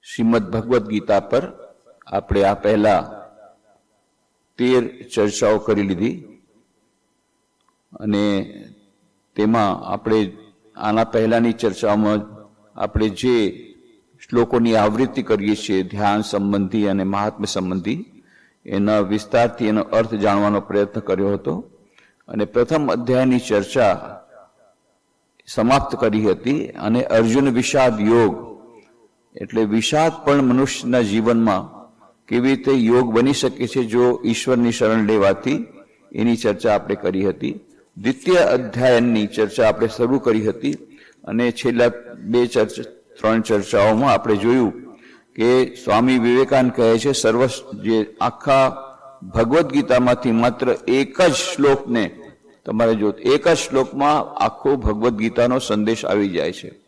શ્રીમદ ભગવદ્ ગીતા પર આપણે આ પહેલા 13 ચર્ચાઓ કરી લીધી અને તેમાં આપણે આના પહેલાની ચર્ચામાં આપણે જે શ્લોકોની આવૃત્તિ કરીએ છીએ ધ્યાન સંબંધી અને મહાત્મ્ય સંબંધી એના વિસ્તારથી એનો અર્થ જાણવાનો પ્રયત્ન કર્યો હતો અને પ્રથમ અધ્યાયની ચર્ચા સમાપ્ત કરી હતી અને અર્જુન વિષાદ યોગ એટલે વિષાદ પણ મનુષ્યના જીવનમાં કેવી રીતે યોગ બની શકે છે જો ઈશ્વરની શરણ લેવાથી એની ચર્ચા આપણે કરી હતી દ્વિતીય અધ્યાયની ચર્ચા આપણે શરૂ કરી હતી અને છેલ્લા 3 ચર્ચાઓમાં આપણે જોયું કે સ્વામી વિવેકાનંદ કહે છે જે આખા ભગવદ્ ગીતામાંથી માત્ર એક જ શ્લોકને તમારે જો એક જ શ્લોકમાં આખો ભગવદ્ ગીતાનો સંદેશ આવી જાય છે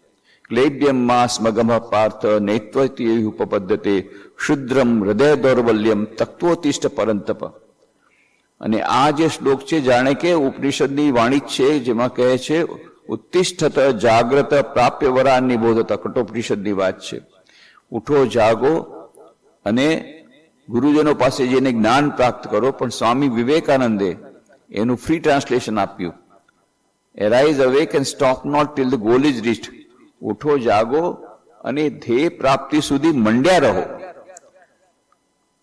ક્લેદ્યમ સ્મગમ પાર્થ નૈત્વતિ ઉપપદ્ધતે શુદ્રમ હૃદય દૌર્બલ્યમ તત્વોતિષ્ઠ પરંતપ અને આ જે શ્લોક છે જાણે કે ઉપનિષદની વાણી છે જેમાં કહે છે ઉત્તિષ્ઠત જાગ્રત પ્રાપ્ય વરાન નિબોધત કઠોપનિષદની વાત છે ઉઠો જાગો અને ગુરુજનો પાસે જઈને જ્ઞાન પ્રાપ્ત કરો પણ સ્વામી વિવેકાનંદે એનું ફ્રી ટ્રાન્સલેશન આપ્યું arise awake and stop not till the goal is reached ઉઠો જાગો અને ધ્યેય પ્રાપ્તિ સુધી મંડ્યા રહો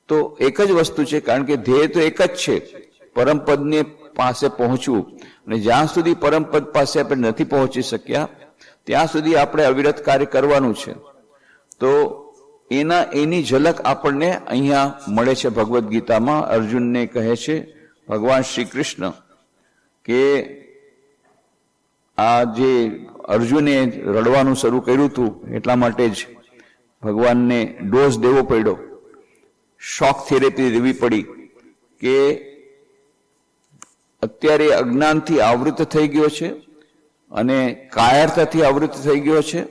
તો એક જ વસ્તુ છે કારણ કે ધ્યેય તો એક જ છે પરમપદને પાસે પહોંચવું અને જ્યાં સુધી પરમપદ પાસે આપણે નથી પહોંચી શક્યા ત્યાં સુધી આપણે અવિરત કાર્ય કરવાનું છે તો એની ઝલક આપણને અહીંયા મળે છે ભગવદ્ ગીતામાં અર્જુનને કહે છે ભગવાન શ્રી કૃષ્ણ કે આ જે અર્જુને રડવાનું શરૂ કર્યું હતું એટલા માટે જ ભગવાનને ડોઝ દેવો પડ્યો શોક થેરેપી દેવી પડી કે અત્યારે અજ્ઞાનથી આવૃત થઈ ગયો છે અને કાયરતાથી આવૃત થઈ ગયો છે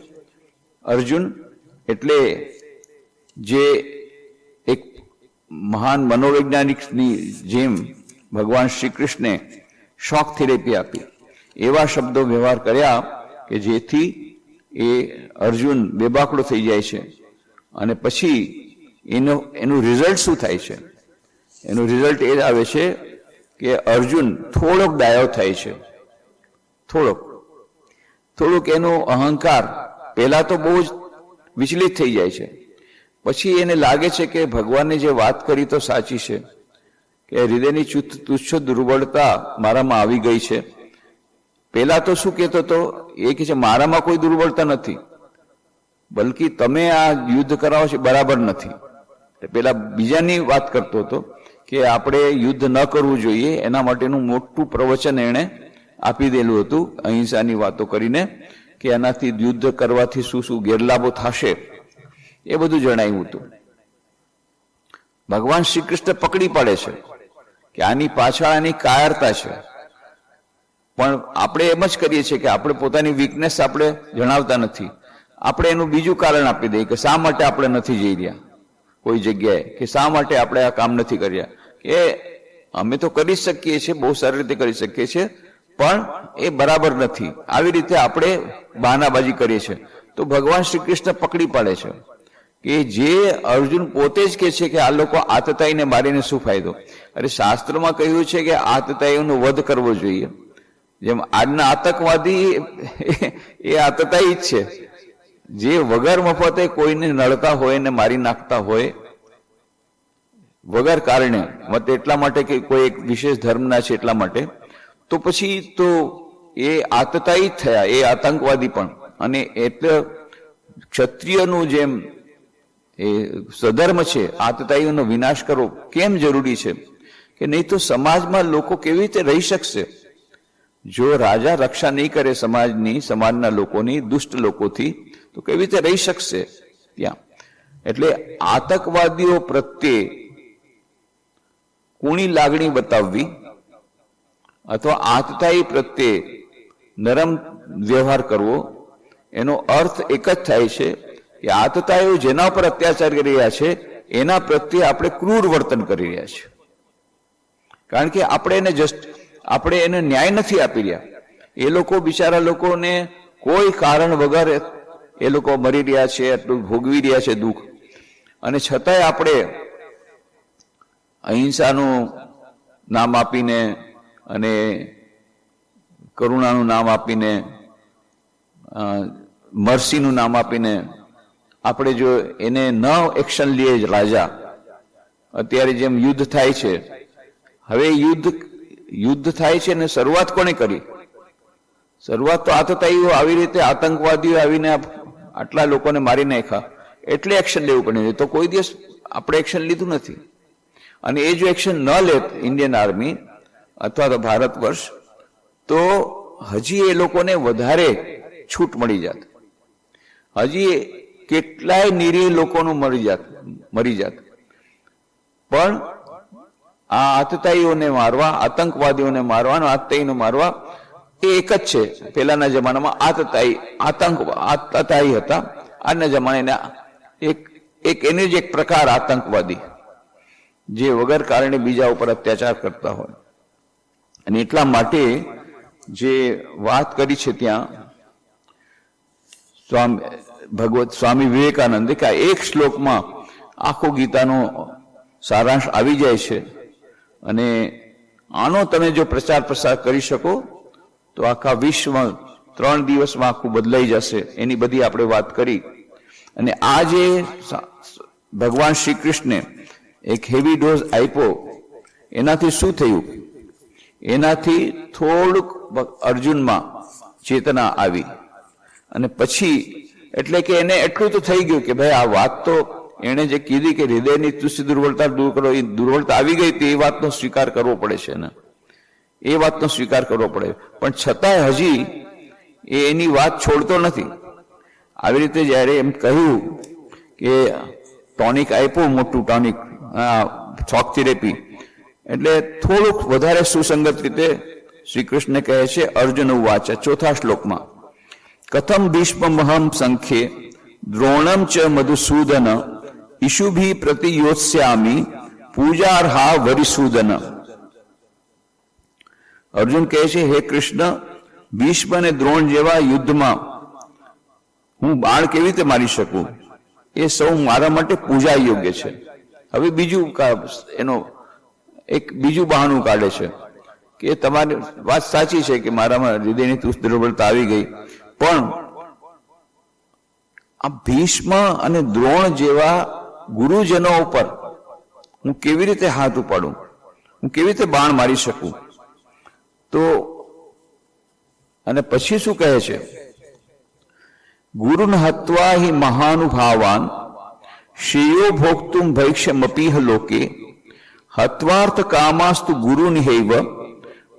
અર્જુન એટલે જે એક મહાન મનોવૈજ્ઞાનિકની જેમ ભગવાન શ્રી કૃષ્ણે શોક થેરેપી આપી એવા શબ્દો વ્યવહાર કર્યા કે જેથી એ અર્જુન બેબાકડો થઈ જાય છે અને પછી એનું રિઝલ્ટ શું થાય છે એનું રિઝલ્ટ એ આવે છે કે અર્જુન થોડોક ડાયો થાય છે થોડુંક એનો અહંકાર પહેલા તો બહુ જ વિચલિત થઈ જાય છે પછી એને લાગે છે કે ભગવાને જે વાત કરી તો સાચી છે કે હૃદયની તુચ્છ દુર્બળતા મારામાં આવી ગઈ છે પહેલા તો શું કહેતો હતો એ કે છે મારામાં કોઈ દુર્બળતા નથી બલકી તમે આ યુદ્ધ કરાવો છો બરાબર નથી પેલા બીજાની વાત કરતો હતો કે આપણે યુદ્ધ ન કરવું જોઈએ એના માટેનું મોટું પ્રવચન એણે આપી દેલું હતું અહિંસાની વાતો કરીને કે એનાથી યુદ્ધ કરવાથી શું શું ગેરલાભો થશે એ બધું જણાવ્યું હતું ભગવાન શ્રી કૃષ્ણ પકડી પાડે છે કે આની પાછળ આની કાયરતા છે પણ આપણે એમ જ કરીએ છીએ કે આપણે પોતાની વીકનેસ આપણે જણાવતા નથી આપણે એનું બીજું કારણ આપી દઈએ કે શા માટે આપણે નથી જઈ રહ્યા કોઈ જગ્યાએ કે શા માટે આપણે આ કામ નથી કર્યા કે અમે તો કરી શકીએ છીએ બહુ સારી રીતે કરી શકીએ છીએ પણ એ બરાબર નથી આવી રીતે આપણે બહાનાબાજી કરીએ છીએ તો ભગવાન શ્રી કૃષ્ણ પકડી પાડે છે કે જે અર્જુન પોતે જ કહે છે કે આ લોકો આતતાઈને મારીને શું ફાયદો અરે શાસ્ત્રમાં કહ્યું છે કે આતતાઈનો વધ કરવો જોઈએ જેમ આજના આતંકવાદી એ આતતાઈ જ છે જે વગર મફતે કોઈને નડતા હોય ને મારી નાખતા હોય વગર કારણે મત એટલા માટે કે કોઈ એક વિશેષ ધર્મના છે એટલા માટે તો પછી તો એ આતતાઈ જ થયા એ આતંકવાદી પણ અને એટલે ક્ષત્રિયનું જેમ એ સ્વધર્મ છે આતતાઈઓનો વિનાશ કરવો કેમ જરૂરી છે કે નહીં તો સમાજમાં લોકો કેવી રીતે રહી શકશે જો રાજા રક્ષા નહીં કરે સમાજના લોકોની દુષ્ટ લોકોથી તો કેવી રીતે રહી શકશે ત્યાં એટલે આતંકવાદીઓ પ્રત્યે કુણી લાગણી બતાવવી અથવા આતતાઈ પ્રત્યે નરમ વ્યવહાર કરવો એનો અર્થ એક જ થાય છે કે આતતાઈઓ જેના પર અત્યાચાર કરી રહ્યા છે એના પ્રત્યે આપણે ક્રૂર વર્તન કરી રહ્યા છીએ કારણ કે આપણે એને ન્યાય નથી આપી રહ્યા એ લોકો બિચારા લોકોને કોઈ કારણ વગર એ લોકો મરી રહ્યા છે એટલું ભોગવી રહ્યા છે દુઃખ અને છતાંય આપણે અહિંસાનું નામ આપીને અને કરુણાનું નામ આપીને મર્સીનું નામ આપીને આપણે જો એને ન એક્શન લઈએ જ રાજા, અત્યારે જેમ યુદ્ધ થાય છે, હવે યુદ્ધ થાય છે ને શરૂઆત કોણે કરી? શરૂઆત તો આતતાઈઓ આવી રીતે આતંકવાદીઓ આવીને આટલા લોકોને મારી નાખ્યા એટલે એક્શન લેવું પડે. તો કોઈ દિવસ આપણે એક્શન લીધું નથી. અને એ જો એક્શન ન લેત ઇન્ડિયન આર્મી અથવા તો ભારત વર્ષ, તો હજી એ લોકોને વધારે છૂટ મળી જાત, હજી કેટલાય નિરીહ લોકોનું મરી જાત. પણ આ આતતાઈઓને મારવા, આતંકવાદીઓને મારવા, આતતાઈઓને મારવા એ એક જ છે. પહેલાના જમાનામાં આતતાઈ હતા, આજના જમાનાના એક એની જ એક પ્રકાર આતંકવાદી, જે વગર કારણે બીજા ઉપર અત્યાચાર કરતા હોય. અને એટલા માટે જે વાત કરી છે ત્યાં સ્વામી વિવેકાનંદે કે એક શ્લોકમાં આખો ગીતાનો સારાંશ આવી જાય છે. અને આનો તમે જો પ્રચાર પ્રસાર કરી શકો તો આખા વિશ્વમાં 3 દિવસમાં આખું બદલાઈ જશે. એની બધી આપણે વાત કરી. અને આ જે ભગવાન શ્રી કૃષ્ણે એક હેવી ડોઝ આપ્યો, એનાથી શું થયું? એનાથી થોડુંક અર્જુનમાં ચેતના આવી. અને પછી એટલે કે એને એટલું તો થઈ ગયું કે ભાઈ આ વાત તો એણે જે કીધી કે હૃદયની તુષ્ટિ દુર્બળતા દૂર કરો, એ દુર્બળતા આવી ગઈ તો એ વાતનો સ્વીકાર કરવો પડે છે ને, એ વાતનો સ્વીકાર કરવો પડે. પણ છતાંય હજી એની વાત છોડતો નથી. આવી રીતે જ્યારે એમ કહ્યું કે ટોનિક આપ્યું, મોટું ટોનિક, શોક થેરેપી, એટલે થોડુંક વધારે સુસંગત રીતે શ્રી કૃષ્ણ કહે છે અર્જુન ઉવાચ 4થા શ્લોકમાં, કથમ ભીષ્મહમ સંખ્યે દ્રોણમ ચ મધુસૂદન ઈશુભી પ્રતિયોત્સ્યામી પૂજાર્હા વરિસૂદન. અર્જુન કહે છે, હે કૃષ્ણ, ભીષ્મ અને દ્રોણ જેવા યુદ્ધમાં હું બાણ કેવી રીતે મારી શકું? એ સૌ મારા માટે પૂજા યોગ્ય છે. હવે બીજું એનો એક બીજું બહાનું કાઢે છે કે તમારી વાત સાચી છે કે મારામાં હૃદયની તુષ્ટ દુર્બળતા આવી ગઈ, પણ આ ભીષ્મ અને દ્રોણ જેવા ગુરુજનો ઉપર હું કેવી રીતે હાથ ઉપાડું? હું કેવી રીતે બાણ મારી શકું? તો અને પછી શું કહે છે? ગુરુન હત્વા હિ મહાનુભાવાન શ્રેયો ભોક્તુમ ભૈક્ષમપીહ લોકે હત્વાર્થ કામાસ્તુ ગુરુનિહૈવ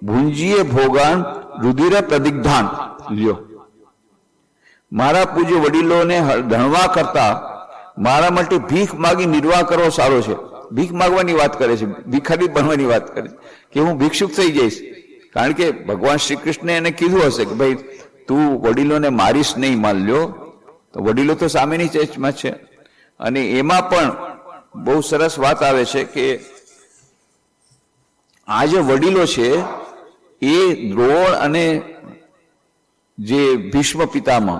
ભુંજીએ ભોગાન રુધિર પ્રદિગ્ધાન. લ્યો, મારા પૂજ્ય વડીલોને ધણવા કરતા મારા માટે ભીખ માગી નિર્વાહ કરવો સારો છે. ભીખ માગવાની વાત કરે છે, ભિખારી બનવાની વાત કરે છે કે હું ભિક્ષુક થઈ જઈશ. કારણ કે ભગવાન શ્રી કૃષ્ણે એને કીધું હશે કે ભાઈ તું વડીલોને મારીશ નહીં, માન લ્યો. તો વડીલો તો સામેની ચેચમાં છે. અને એમાં પણ બહુ સરસ વાત આવે છે કે આ જે વડીલો છે એ દ્રોણ અને જે ભીષ્મ પિતામહ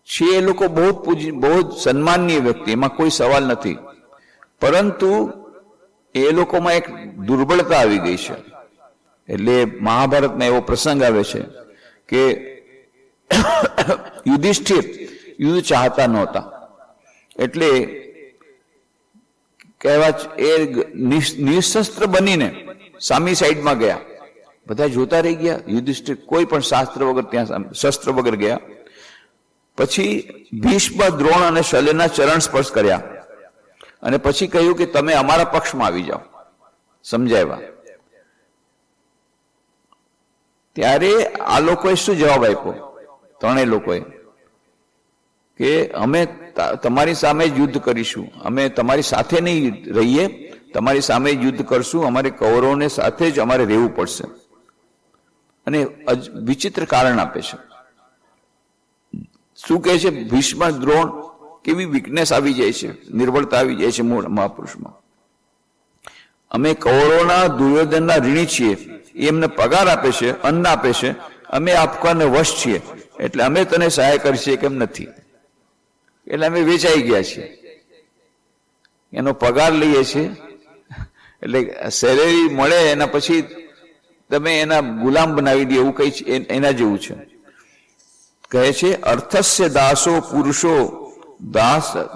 છે એ લોકો બહુ સન્માનનીય વ્યક્તિ, એમાં કોઈ સવાલ નથી. પરંતુ એ લોકોમાં એક દુર્બળતા આવી ગઈ છે. એટલે મહાભારતમાં એવો પ્રસંગ આવે છે કે યુધિષ્ઠિર યુદ્ધ ચાહતા નહોતા, એટલે કહેવા એ નિશસ્ત્ર બનીને સામી સાઈડમાં ગયા. બધા જોતા રહી ગયા. યુધિષ્ઠિર કોઈ પણ શાસ્ત્ર વગર ત્યાં શસ્ત્ર વગર ગયા. પછી ભીષ્મ, દ્રોણ અને શલ્યના ચરણ સ્પર્શ કર્યા અને પછી કહ્યું કે તમે અમારા પક્ષમાં આવી જાઓ, સમજાવ્યા. ત્યારે આ લોકોએ શું જવાબ આપ્યો? ત્રણેય લોકોએ કે અમે તમારી સામે જ યુદ્ધ કરીશું, અમે તમારી સાથે નહીં રહીએ, તમારી સામે યુદ્ધ કરશું, અમારે કૌરવોને સાથે જ અમારે રહેવું પડશે. અને વિચિત્ર કારણ આપે છે. શું કહે છે? ભીષ્મ, દ્રોણ કેવી વીકનેસ આવી જાય છે, નિર્બળતા આવી જાય છે મહાપુરુષમાં. અમે કૌરવોના, દુર્યોધનના ઋણી છીએ, એ એમને પગાર આપે છે, અન્ન આપે છે, અમે આપવાને વશ છીએ, એટલે અમે તને સહાય કરી છીએ કેમ નથી, એટલે અમે વેચાઈ ગયા છીએ. એનો પગાર લઈએ છીએ, એટલે સેલેરી મળે એના પછી તમે એના ગુલામ બનાવી દે એવું કઈ એના જેવું છે. કહે છે અર્થસ્ય દાસો પુરુષો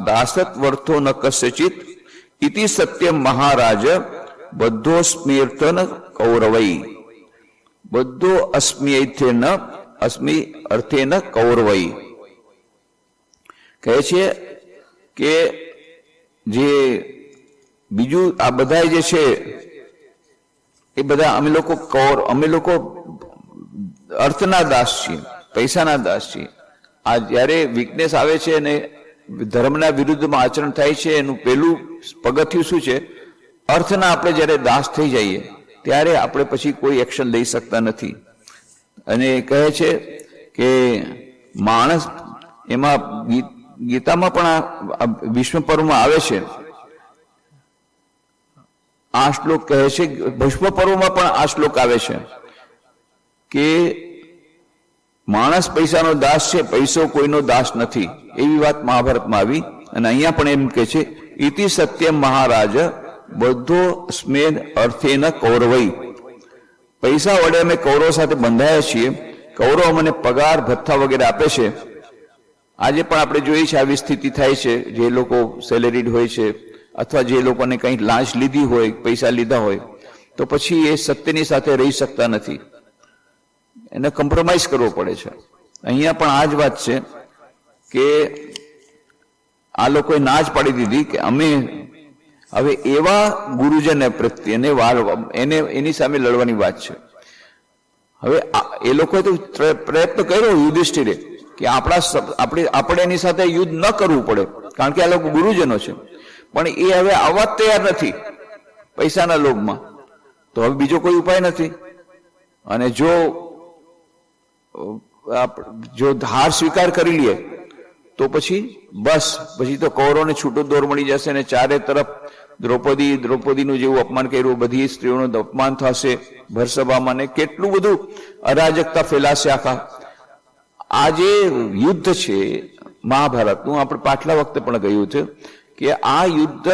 દાસત્વર્થો ન કસ્યચિત ઇતિ સત્યમ મહારાજ બધો સ્મ્યર્થન કૌરવૈ બધો અસ્મિ અર્થેન કૌરવૈ. કહે છે કે જે બીજું આ બધા જે છે એ બધા અમે લોકો અર્થના દાસ છીએ, પૈસાના દાસ છીએ. આ જ્યારે વીકનેસ આવે છે અને ધર્મના વિરુદ્ધમાં આચરણ થાય છે, એનું પેલું પગથિયું શું છે? અર્થના આપણે જ્યારે દાસ થઈ જઈએ ત્યારે આપણે પછી કોઈ એક્શન લઈ શકતા નથી. અને કહે છે કે માણસ એમાં ગીતામાં પણ આ વિશ્વ પર્વમાં આવે છે, આ શ્લોક કહે છે, ભસ્મ પર્વમાં પણ આ શ્લોક આવે છે કે માણસ પૈસાનો દાસ છે, પૈસો કોઈનો દાસ નથી. એવી વાત મહાભારતમાં આવી. અને અહીંયા પણ એમ કે છે ઇતિ સત્યમ મહારાજ બધો સ્મેન અર્થેન કૌરવૈ. પૈસા વડે અમે કૌરવ સાથે બંધાયા છીએ, કૌરવ અમને પગાર ભથ્થા વગેરે આપે છે. આજે પણ આપણે જોઈએ છે આવી સ્થિતિ થાય છે, જે લોકો સેલેરીડ હોય છે અથવા જે લોકોને કંઈક લાંચ લીધી હોય, પૈસા લીધા હોય, તો પછી એ સત્યની સાથે રહી શકતા નથી, એને કોમ્પ્રોમાઇઝ કરવો પડે છે. અહીંયા પણ આ જ વાત છે કે આ લોકોએ ના જ પાડી દીધી કે અમે હવે એવા ગુરુજન પ્રત્યે એની સામે લડવાની વાત છે. હવે એ લોકોએ તો પ્રયત્ન કર્યો યુધિષ્ઠિરે કે આપણે એની સાથે યુદ્ધ ન કરવું પડે, કારણ કે આ લોકો ગુરુજનો છે, પણ એ હવે આવવા તૈયાર નથી પૈસાના લોભમાં. તો હવે બીજો કોઈ ઉપાય નથી. અને જો હાર સ્વીકાર કરી લઈએ તો પછી બસ, પછી તો કૌરવને છૂટો દોર મળી જશે અને ચારે તરફ દ્રૌપદીનું જેવું અપમાન કર્યું, બધી સ્ત્રીઓનું અપમાન થશે ભરસભામાં, ને કેટલું બધું અરાજકતા ફેલાશે આખા. આ જે યુદ્ધ છે મહાભારતનું, આપણે પાછલા વખતે પણ કહ્યું છે કે આ યુદ્ધ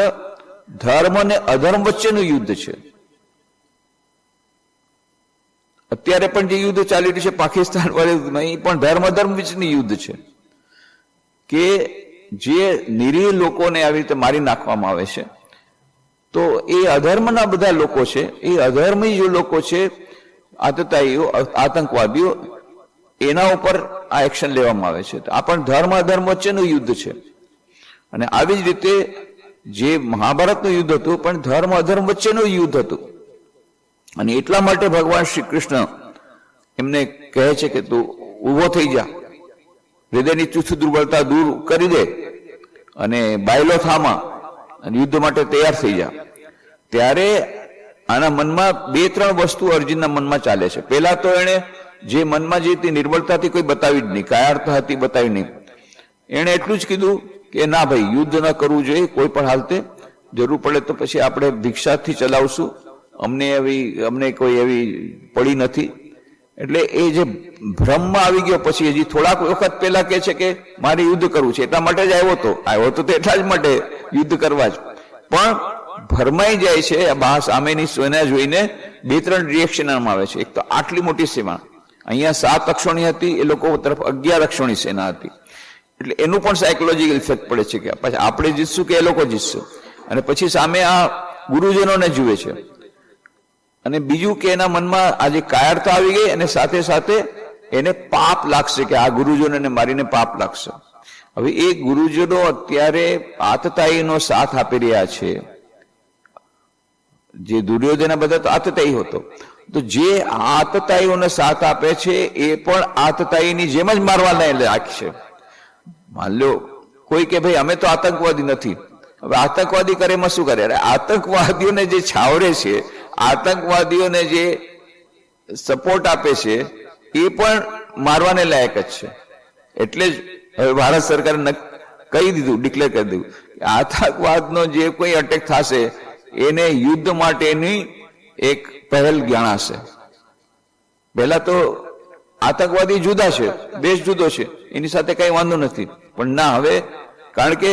ધર્મ અને અધર્મ વચ્ચેનું યુદ્ધ છે. અત્યારે પણ જે યુદ્ધ ચાલી રહ્યું છે પાકિસ્તાન વાળું, એ પણ ધર્મ અધર્મ વચ્ચેનું યુદ્ધ છે કે જે નિરીહ લોકોને આવી રીતે મારી નાખવામાં આવે છે. તો એ અધર્મના બધા લોકો છે, એ અધર્મી જે લોકો છે, આતતાઈઓ, આતંકવાદીઓ, એના ઉપર આ એક્શન લેવામાં આવે છે. તો આ પણ ધર્મ અધર્મ વચ્ચેનું યુદ્ધ છે. અને આવી જ રીતે જે મહાભારતનું યુદ્ધ હતું પણ ધર્મ અધર્મ વચ્ચેનું યુદ્ધ હતું. અને એટલા માટે ભગવાન શ્રી કૃષ્ણ એમને કહે છે કે તું ઊભો થઈ જા, હૃદયની ચુસ્ત દુર્બળતા દૂર કરી દે અને બાયલો થામાં અને યુદ્ધ માટે તૈયાર થઈ જા. ત્યારે આના મનમાં 2-3 વસ્તુ અર્જુનના મનમાં ચાલે છે. પહેલા તો એને જે મનમાં જે નિર્બળતાથી કોઈ બતાવી જ નહીં, કાયરતા હતી બતાવી નહીં. એણે એટલું જ કીધું કે ના ભાઈ, યુદ્ધ ન કરવું જોઈએ કોઈ પણ હાલતે, જરૂર પડે તો પછી આપણે ભિક્ષાથી ચલાવશું, અમને કોઈ એવી પડી નથી. એટલે એ જે ભ્રમમાં આવી ગયો, પછી હજી થોડાક વખત પહેલા કહે છે કે મારે યુદ્ધ કરવું છે, એટલા માટે જ આવ્યો તો એટલા જ માટે યુદ્ધ કરવા જ. પણ ભરમાઈ જાય છે સામેની સેના જોઈને. 2-3 રિએક્શન આવે છે. એક તો આટલી મોટી સેના, અહીંયા 7 અક્ષોણી હતી, એ લોકો તરફ 11 અક્ષોણી સેના હતી. એટલે એનું પણ સાયકોલોજીકલ ઇફેક્ટ પડે છે કે પછી આપણે જીતશું કે એ લોકો જીતશે. અને પછી સામે આ ગુરુજનોને જુએ છે. અને બીજું કે એના મનમાં આજે કાયરતા આવી ગઈ અને સાથે સાથે એને પાપ લાગશે કે આ ગુરુજનોને મારીને પાપ લાગશે. હવે એ ગુરુજનો અત્યારે આતતાઈનો સાથ આપી રહ્યા છે. જે દુર્યોધન બધા તો આતતાઈ હતો, તો જે આતતાઈઓને સાથ આપે છે એ પણ આતતાઈની જેમ જ મારવાના લાયક છે. માન લો કોઈ કે ભાઈ અમે તો આતંકવાદી નથી, હવે આતંકવાદી કરે એમાં શું કરે? આતંકવાદીઓને જે છાવરે છે, આતંકવાદીઓને જે સપોર્ટ આપે છે, એ પણ મારવાને લાયક જ છે. એટલે જ હવે ભારત સરકારે કહી દીધું, ડિક્લેર કરી દીધું કે આતંકવાદનો જે કોઈ અટેક થશે એને યુદ્ધ માટેની એક પહેલ ગણાશે. પહેલા તો આતંકવાદી જુદા છે, દેશ જુદો છે, એની સાથે કઈ વાંધો નથી. પણ ના, હવે કારણ કે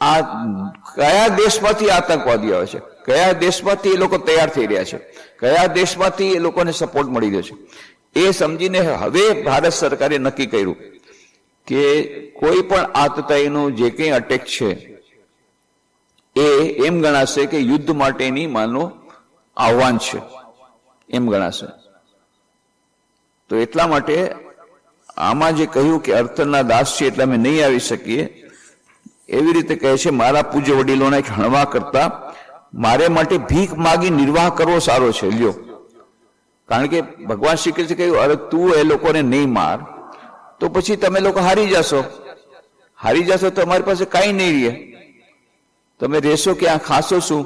આ કયા દેશમાંથી આતંકવાદી આવે છે, કયા દેશમાંથી એ લોકો તૈયાર થઈ રહ્યા છે, કયા દેશમાંથી એ લોકોને સપોર્ટ મળી રહ્યો છે, એ સમજીને હવે ભારત સરકારે નક્કી કર્યું કે કોઈ પણ આતતાઈનું જે કંઈ અટેક છે એ એમ ગણાશે કે યુદ્ધ માટેની માનો આહ્વાન છે, એમ ગણાશે. તો એટલા માટે આમાં જે કહ્યું કે અર્થના દાસ છે એટલે અમે નહીં આવી શકીએ, એવી રીતે કહે છે મારા પૂજ્ય વડીલોને હણવા કરતા મારે માટે ભીખ માગી નિર્વાહ કરવો સારો છે. લ્યો, કારણ કે ભગવાન શ્રી કૃષ્ણ કહ્યું અરે તું એ લોકોને નહીં માર તો પછી તમે લોકો હારી જશો તો અમારી પાસે કાંઈ નહીં રહે, તમે રહેશો ક્યાં, ખાશો શું?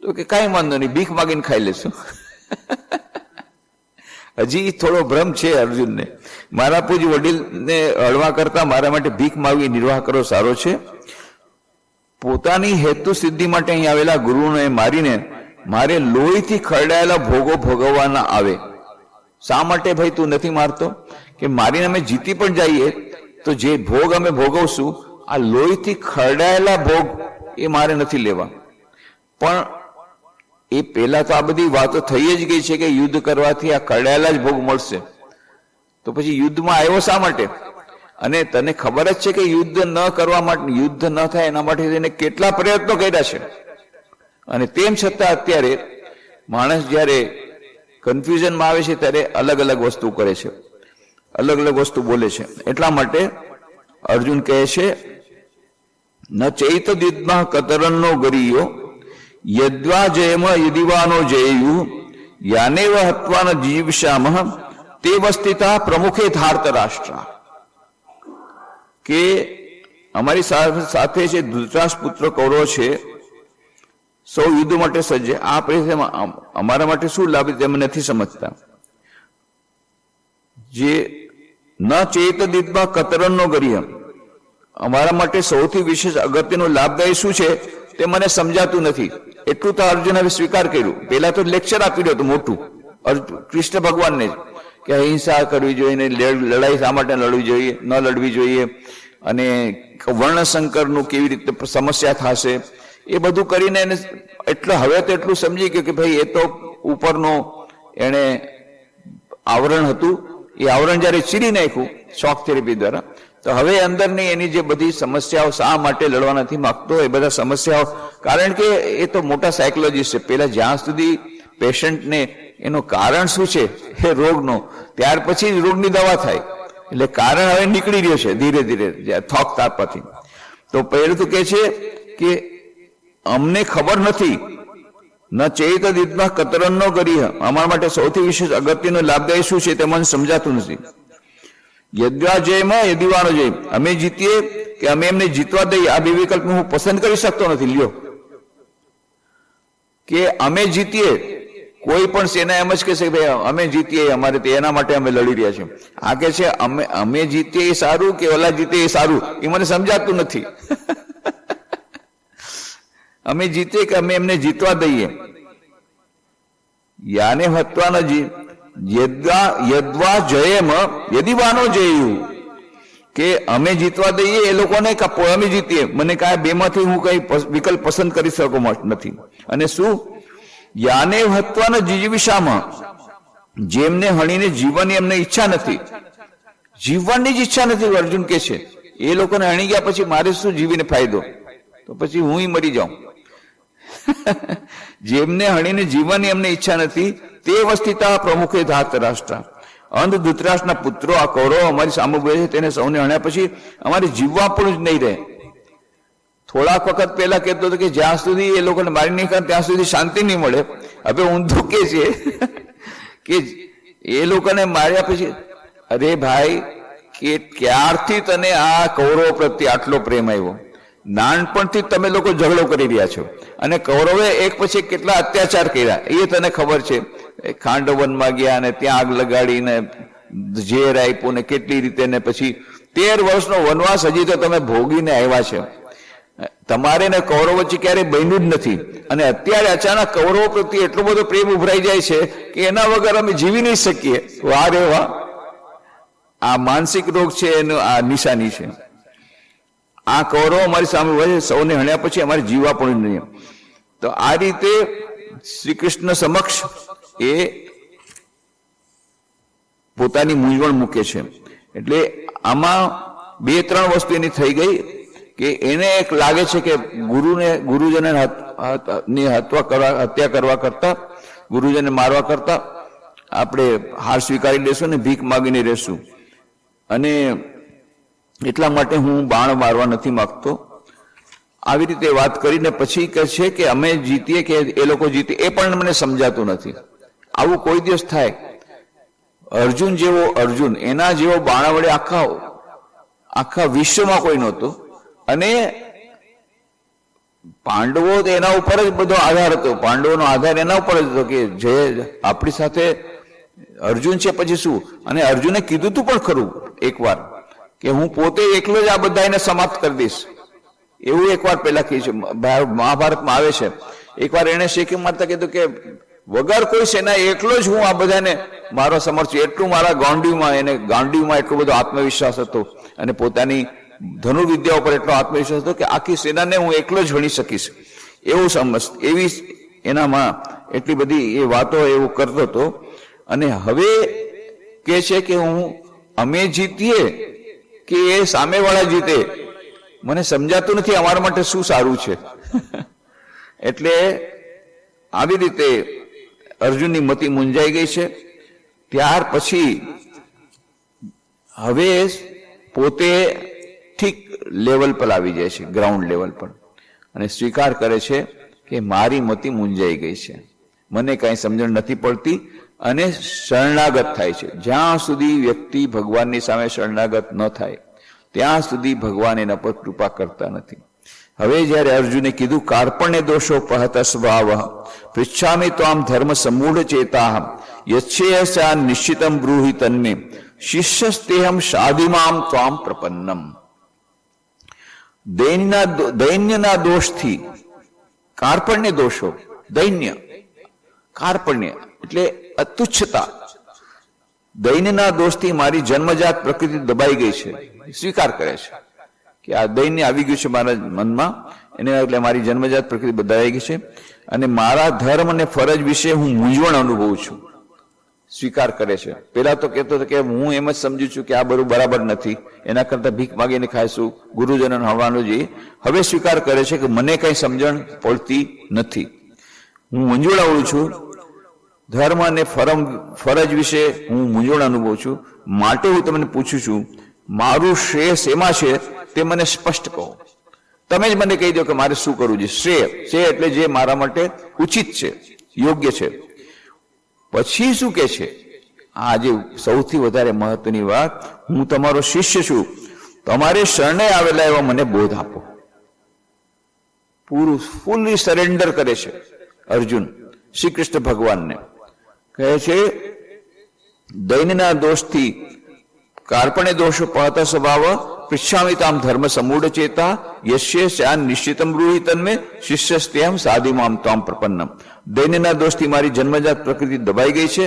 તો કે કાંઈ વાંધો નહીં, ભીખ માગીને ખાઈ લેશો. હજી થોડો ભ્રમ છે અર્જુનને. મારા પૂજ વડીલને હળવા કરતા મારા માટે ભીખ માગી નિર્વાહ કરો સારો છે. પોતાની હેતુ સિદ્ધિ માટે અહીં આવેલા ગુરુને મારીને મારે લોહીથી ખરડાયેલા ભોગો ભોગવવાના આવે. શા માટે ભાઈ તું નથી મારતો? કે મારીને અમે જીતી પણ જઈએ તો જે ભોગ અમે ભોગવશું આ લોહીથી ખરડાયેલા ભોગ એ મારે નથી લેવા. પણ એ પહેલા તો આ બધી વાતો થઈ જ ગઈ છે કે યુદ્ધ કરવાથી આ ખરડાયેલા જ ભોગ મળશે, તો પછી યુદ્ધમાં આવ્યો શા માટે? અને તને ખબર જ છે કે યુદ્ધ ન કરવા માટે, યુદ્ધ ન થાય એના માટે તેને કેટલા પ્રયત્નો કર્યા છે. અને તેમ છતાં અત્યારે માણસ જ્યારે કન્ફ્યુઝનમાં આવે છે ત્યારે અલગ અલગ વસ્તુ કરે છે, અલગ અલગ વસ્તુ બોલે છે. એટલા માટે અર્જુન કહે છે ન ચૈત દિદ્મા કતરન્નો ગરીયો યદ્વા જયમ યદિવાનો જયુ યાનેવ હત્વાન જીવશામહ તે વસ્તિતા પ્રમુખે ધાર્ત રાષ્ટ્ર. કે અમારી સાથે જે ધૃતરાષ્ટ્ર પુત્ર કૌરવ છે સૌ યુદ્ધ માટે સજ્જ, આ પરિસ્થિતિમાં અમારા માટે શું લાભ તેમ નથી સમજતા. જે ન ચેત દિદ્મા કતરન્નો ગરીય, અમારા માટે સૌથી વિશેષ અગત્યનું લાભદાયી શું છે તે મને સમજાતું નથી. એટલું તો અર્જુન હવે સ્વીકાર કર્યું. પહેલા તો લેક્ચર આપી રહ્યો હતું મોટું કૃષ્ણ ભગવાનને જ કે અહિંસા કરવી જોઈએ, લડાઈ શા માટે લડવી જોઈએ, ન લડવી જોઈએ, અને વર્ણશંકરનું કેવી રીતે સમસ્યા થશે એ બધું કરીને એને એટલે હવે તો એટલું સમજી ગયું કે ભાઈ એ તો ઉપરનું એને આવરણ હતું, એ આવરણ જ્યારે ચીરી નાખ્યું શોક થેરેપી દ્વારા, તો હવે અંદરની એની જે બધી સમસ્યાઓ શા માટે લડવા નથી માંગતો એ બધા સમસ્યાઓ, કારણ કે એ તો મોટા સાયકોલોજીસ્ટ છે. પહેલા જ્યાં સુધી પેશન્ટને એનું કારણ શું છે એ રોગનો, ત્યાર પછી રોગની દવા થાય. એટલે કારણ હવે નીકળી રહ્યો છે ધીરે ધીરે થોક તાપથી. તો પહેલું તો કે છે કે અમને ખબર નથી, ન ચૈત દિદ્મા કતરન્નો ગરીહ, અમારા માટે સૌથી વિશેષ અગત્યનો લાભદાયી શું છે તે મને સમજાતું નથી. યદ્વા જયમાં યદિવાનો જય, અમે જીતીએ કે અમે એમને જીતવા દઈએ આ બે વિકલ્પ હું પસંદ કરી શકતો નથી. લ્યો, કે અમે જીતીએ, કોઈ પણ સેના એમ જ કહેશે કે ભાઈ અમે જીતીએ અમારે એના માટે અમે લડી રહ્યા છીએ. આ કે છે અમે જીતીએ એ સારું કે ઓલા જીતે એ સારું, એ મને સમજાતું નથી. અમે જીતીએ કે અમે એમને જીતવા દઈએ. યાને હત્વાના યદ્વા જયેમ યદિવાનો જયુ, કે અમે જીતવા દઈએ એ લોકોને કે અમે જીતીએ, મને કાંઈ બેમાંથી હું કઈ વિકલ્પ પસંદ કરી શકું નથી. અને શું યાને હત્વાના જીવિષામાં, જેમને હણીને જીવવાની એમને ઈચ્છા નથી, જીવવાની જ ઈચ્છા નથી. અર્જુન કે છે એ લોકોને હણી ગયા પછી મારે શું જીવીને ફાયદો, તો પછી હું મરી જાઉં. જેમને હણીને જીવવાની એમને ઈચ્છા નથી તે વસ્તિતા પ્રમુખે ધાર્ત રાષ્ટ્ર. અંધ ધૃતરાષ્ટ્રના પુત્રો આ કૌરવ અમારી સામે ઉભે છે, તેને સૌને હણ્યા પછી અમારે જીવવા પણ જ નહીં રહે. થોડાક વખત પહેલા કહેતો હતો કે જ્યાં સુધી એ લોકોને મારી નહીં કરે ત્યાં સુધી શાંતિ નહીં મળે. હવે ઊંધું કે છે કે એ લોકોને માર્યા પછી, અરે ભાઈ કે ક્યારથી તને આ કૌરવ પ્રત્યે આટલો પ્રેમ આવ્યો? નાનપણથી તમે લોકો ઝઘડો કરી રહ્યા છો, અને કૌરવે એક પછી કેટલા અત્યાચાર કર્યા એ તને ખબર છે. ખાંડવનમાં ગયા અને ત્યાં આગ લગાડીને ઝેર આપ્યું ને કેટલી રીતે, ને પછી 13 વર્ષનો વનવાસ હજી તો તમે ભોગીને આવ્યા છે. તમારે ને કૌરવ વચ્ચે ક્યારેય બન્યું જ નથી, અને અત્યારે અચાનક કૌરવો પ્રત્યે એટલો બધો પ્રેમ ઉભરાઈ જાય છે કે એના વગર અમે જીવી નહીં શકીએ. વાહ રે વાહ, આ માનસિક રોગ છે એનું આ નિશાની છે. આ કૌરવો અમારી સામે વધે, સૌને હણ્યા પછી અમારે જીવવા પણ નહીં. તો આ રીતે શ્રી કૃષ્ણ સમક્ષ એ પોતાની મૂંઝવણ મૂકે છે. એટલે આમાં 2-3 વસ્તુ એની થઈ ગઈ કે એને એક લાગે છે કે ગુરુજનને હત્યા કરવા કરતા, ગુરુજનને મારવા કરતા આપણે હાર સ્વીકારી લેશું ને ભીખ માગીને રહેશું, અને એટલા માટે હું બાણ મારવા નથી માંગતો. આવી રીતે વાત કરીને પછી કહે છે કે અમે જીતીએ કે એ લોકો જીતે એ પણ મને સમજાતું નથી. આવું કોઈ દિવસ થાય? અર્જુન જેવો અર્જુન, એના જેવો બાણા વડે આખા વિશ્વમાં કોઈ નહોતો, અને પાંડવો એના ઉપર જ બધો આધાર હતો. પાંડવોનો આધાર એના ઉપર જ હતો કે જે આપણી સાથે અર્જુન છે પછી શું. અને અર્જુને કીધું તું પણ ખરું એકવાર કે હું પોતે એકલો જ આ બધાને સમાપ્ત કરી દઈશ, એવું એકવાર પેલા કહે છે, મહાભારતમાં આવે છે. એકવાર એને શેખી મારતા કીધું કે વગર કોઈ સેના એકલો જ હું આ બધાને મારો સમર્થ છું. એટલું મારા ગાંડીવમાં એટલો બધો આત્મવિશ્વાસ હતો, અને પોતાની ધનુર્વિદ્યા ઉપર એટલો આત્મવિશ્વાસ હતો કે આખી સેનાને હું એકલો જ ગણી શકીશ, એવું સમજ, એવી એનામાં એટલી બધી એ વાતો એવું કરતો હતો. અને હવે કે છે કે અમે જીતીએ કે એ સામેવાળા જીતે, મને સમજાતું નથી અમારા માટે શું સારું છે. એટલે આવી રીતે અર્જુનની મતિ મૂંઝાઈ ગઈ છે. ત્યાર પછી હવે પોતે ઠીક લેવલ પર આવી જાય છે, ગ્રાઉન્ડ લેવલ પર, અને સ્વીકાર કરે છે કે મારી મતિ મૂંઝાઈ ગઈ છે, મને કાંઈ સમજણ નથી પડતી, અને શરણાગત થાય છે. જ્યાં સુધી વ્યક્તિ ભગવાનની સામે શરણાગત ન થાય ત્યાં સુધી ભગવાન એના પર કૃપા કરતા નથી. હવે જયારે અર્જુને કીધું કાર્પણ્ય દોષો પહત સ્વભાવ પૃચ્છામિ ત્વામ ધર્મ સમૂઢ ચેતા યચ્છેયસા નિશ્ચિતમ બ્રૂહિ તન્મે શિષ્યસ્તેહમ શાધિમામ ત્વામ પ્રપન્નમ. દૈન્યના દોષથી, કાર્પણ્ય દોષો, દૈન્ય, કાર્પણ્ય એટલે અતુચ્છતા, દૈન્યના દોષથી મારી જન્મજાત પ્રકૃતિ દબાઈ ગઈ છે. સ્વીકાર કરે છે કે આ દૈન્ય આવી ગયું છે મારા મનમાં, એને એટલે મારી જન્મજાત પ્રકૃતિ દબાઈ ગઈ છે, અને મારા ધર્મ અને ફરજ વિશે હું મૂંઝવણ અનુભવું છું. સ્વીકાર કરે છે. પેલા તો કહેતો હતો કે હું એમ જ સમજુ છું કે આ બધું બરાબર નથી, એના કરતા ભીખ માગીને ખાઈશું, ગુરુજનોને હણવાનું જોઈએ. હવે સ્વીકાર કરે છે કે મને કઈ સમજણ પડતી નથી, હું મૂંઝવણાવું છું, ધર્મ અને ફરજ વિશે હું મૂંઝવણ અનુભવું છું. માટે હું તમને પૂછું છું, મારું શ્રેય શેમાં છે તે મને સ્પષ્ટ કહો. તમે જ મને કહી દો કે મારે શું કરવું છે. શ્રેય એટલે જે મારા માટે ઉચિત છે, યોગ્ય છે. પછી શું કે છે, આજે સૌથી વધારે મહત્વની વાત, હું તમારો શિષ્ય છું, તમારે શરણે આવેલા એવા મને બોધ આપો. પૂરું ફૂલી સરેન્ડર કરે છે અર્જુન શ્રી કૃષ્ણ ભગવાનને. કહે છે દૈન્યના દોષથી, કાર્પણ્ય દોષ પહત સ્વભાવ પૃચ્છામિ તામ ધર્મ સમૂઢ ચેતા યશ્ય શ્યાન નિશ્ચિતમ બ્રૂહિ તન્મે શિષ્યસ્તેહમ સાધિમામ ત્વામ પ્રપન્નમ. દૈન્યના દોષથી મારી જન્મજાત પ્રકૃતિ દબાઈ ગઈ છે,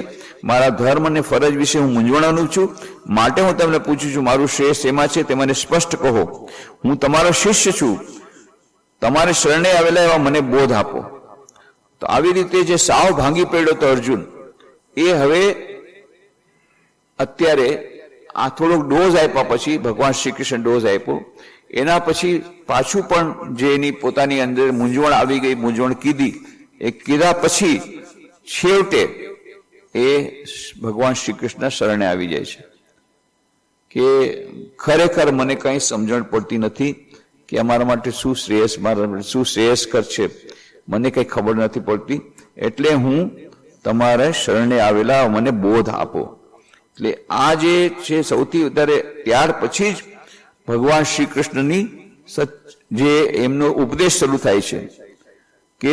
મારા ધર્મ અને ફરજ વિશે હું મૂંઝવણાનું છું, માટે હું તમને પૂછું છું મારું શ્રેય શેમાં છે તે મને સ્પષ્ટ કહો. હું તમારો શિષ્ય છું, તમારે શરણે આવેલા એવા મને બોધ આપો. તો આવી રીતે જે સાવ ભાંગી પડ્યો તો અર્જુન, એ હવે અત્યારે આ થોડોક ડોઝ આપ્યા પછી, ભગવાન શ્રી કૃષ્ણ ડોઝ આપ્યો, એના પછી પાછું પણ જે એની પોતાની અંદર મૂંઝવણ આવી ગઈ, મૂંઝવણ કીધી, એ કીધા પછી છેવટે એ ભગવાન શ્રી કૃષ્ણ શરણે આવી જાય છે કે ખરેખર મને કંઈ સમજણ પડતી નથી કે અમારા માટે શું શ્રેયસ્કર છે, મને કંઈ ખબર નથી પડતી, એટલે હું તમારે શરણે આવેલા મને બોધ આપો. એટલે આ જે છે સૌથી વધારે, ત્યાર પછી જ ભગવાન શ્રી કૃષ્ણની જે એમનો ઉપદેશ શરૂ થાય છે. કે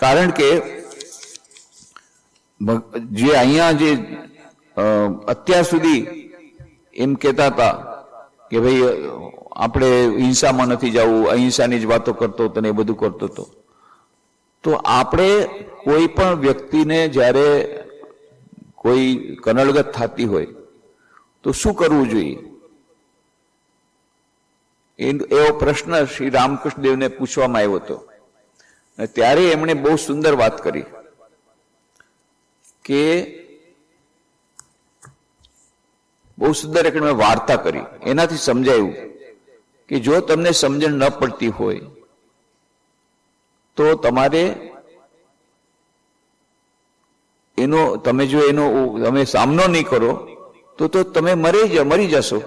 કારણ કે જે અહીંયા જે અત્યાર સુધી એમ કહેતા હતા કે ભાઈ આપણે હિંસામાં નથી જવું, અહિંસાની જ વાતો કરતો હતો ને એ બધું કરતો હતો, તો આપણે કોઈ પણ વ્યક્તિને જ્યારે કોઈ કનડગત થતી હોય તો શું કરવું જોઈએ? એવો પ્રશ્ન શ્રી રામકૃષ્ણ દેવને પૂછવામાં આવ્યો હતો. અને ત્યારે એમણે બહુ સુંદર વાત કરી કે બહુ સુંદર એક વાર્તા કરી. એનાથી સમજાયું કે જો તમને સમજણ ન પડતી હોય તો તમે સામનો નહીં કરો તો તમે મરી જશો.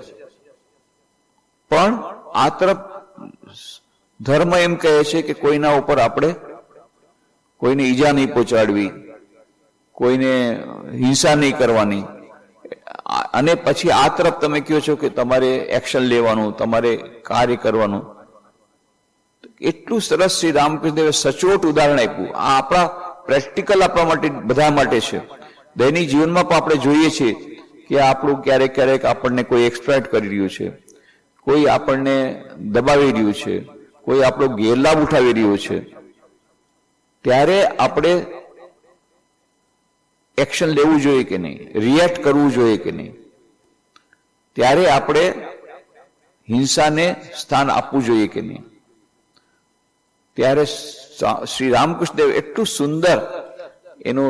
પણ આ તરફ ધર્મ એમ કહે છે કે કોઈના ઉપર આપણે કોઈને ઈજા નહીં પહોંચાડવી, કોઈને હિંસા નહીં કરવાની. અને પછી આ તરફ તમે કહો છો કે તમારે એક્શન લેવાનું, તમારે કાર્ય કરવાનું. એટલું સરસ શ્રી રામકૃષ્ણ દેવે સચોટ ઉદાહરણ આપ્યું. આ આપણા પ્રેક્ટિકલ આપણા માટે બધા માટે છે. દૈનિક જીવનમાં પણ આપણે જોઈએ છીએ કે આપણું ક્યારેક ક્યારેક આપણને કોઈ એક્સપ્લોઇટ કરી રહ્યું છે, કોઈ આપણને દબાવી રહ્યું છે, કોઈ આપણો ગેરલાભ ઉઠાવી રહ્યું છે. ત્યારે આપણે એક્શન લેવું જોઈએ કે નહીં, રિએક્ટ કરવું જોઈએ કે નહીં, ત્યારે આપણે હિંસાને સ્થાન આપવું જોઈએ કે નહીં. ત્યારે શ્રી રામકૃષ્ણ દેવ એટલું સુંદર એનું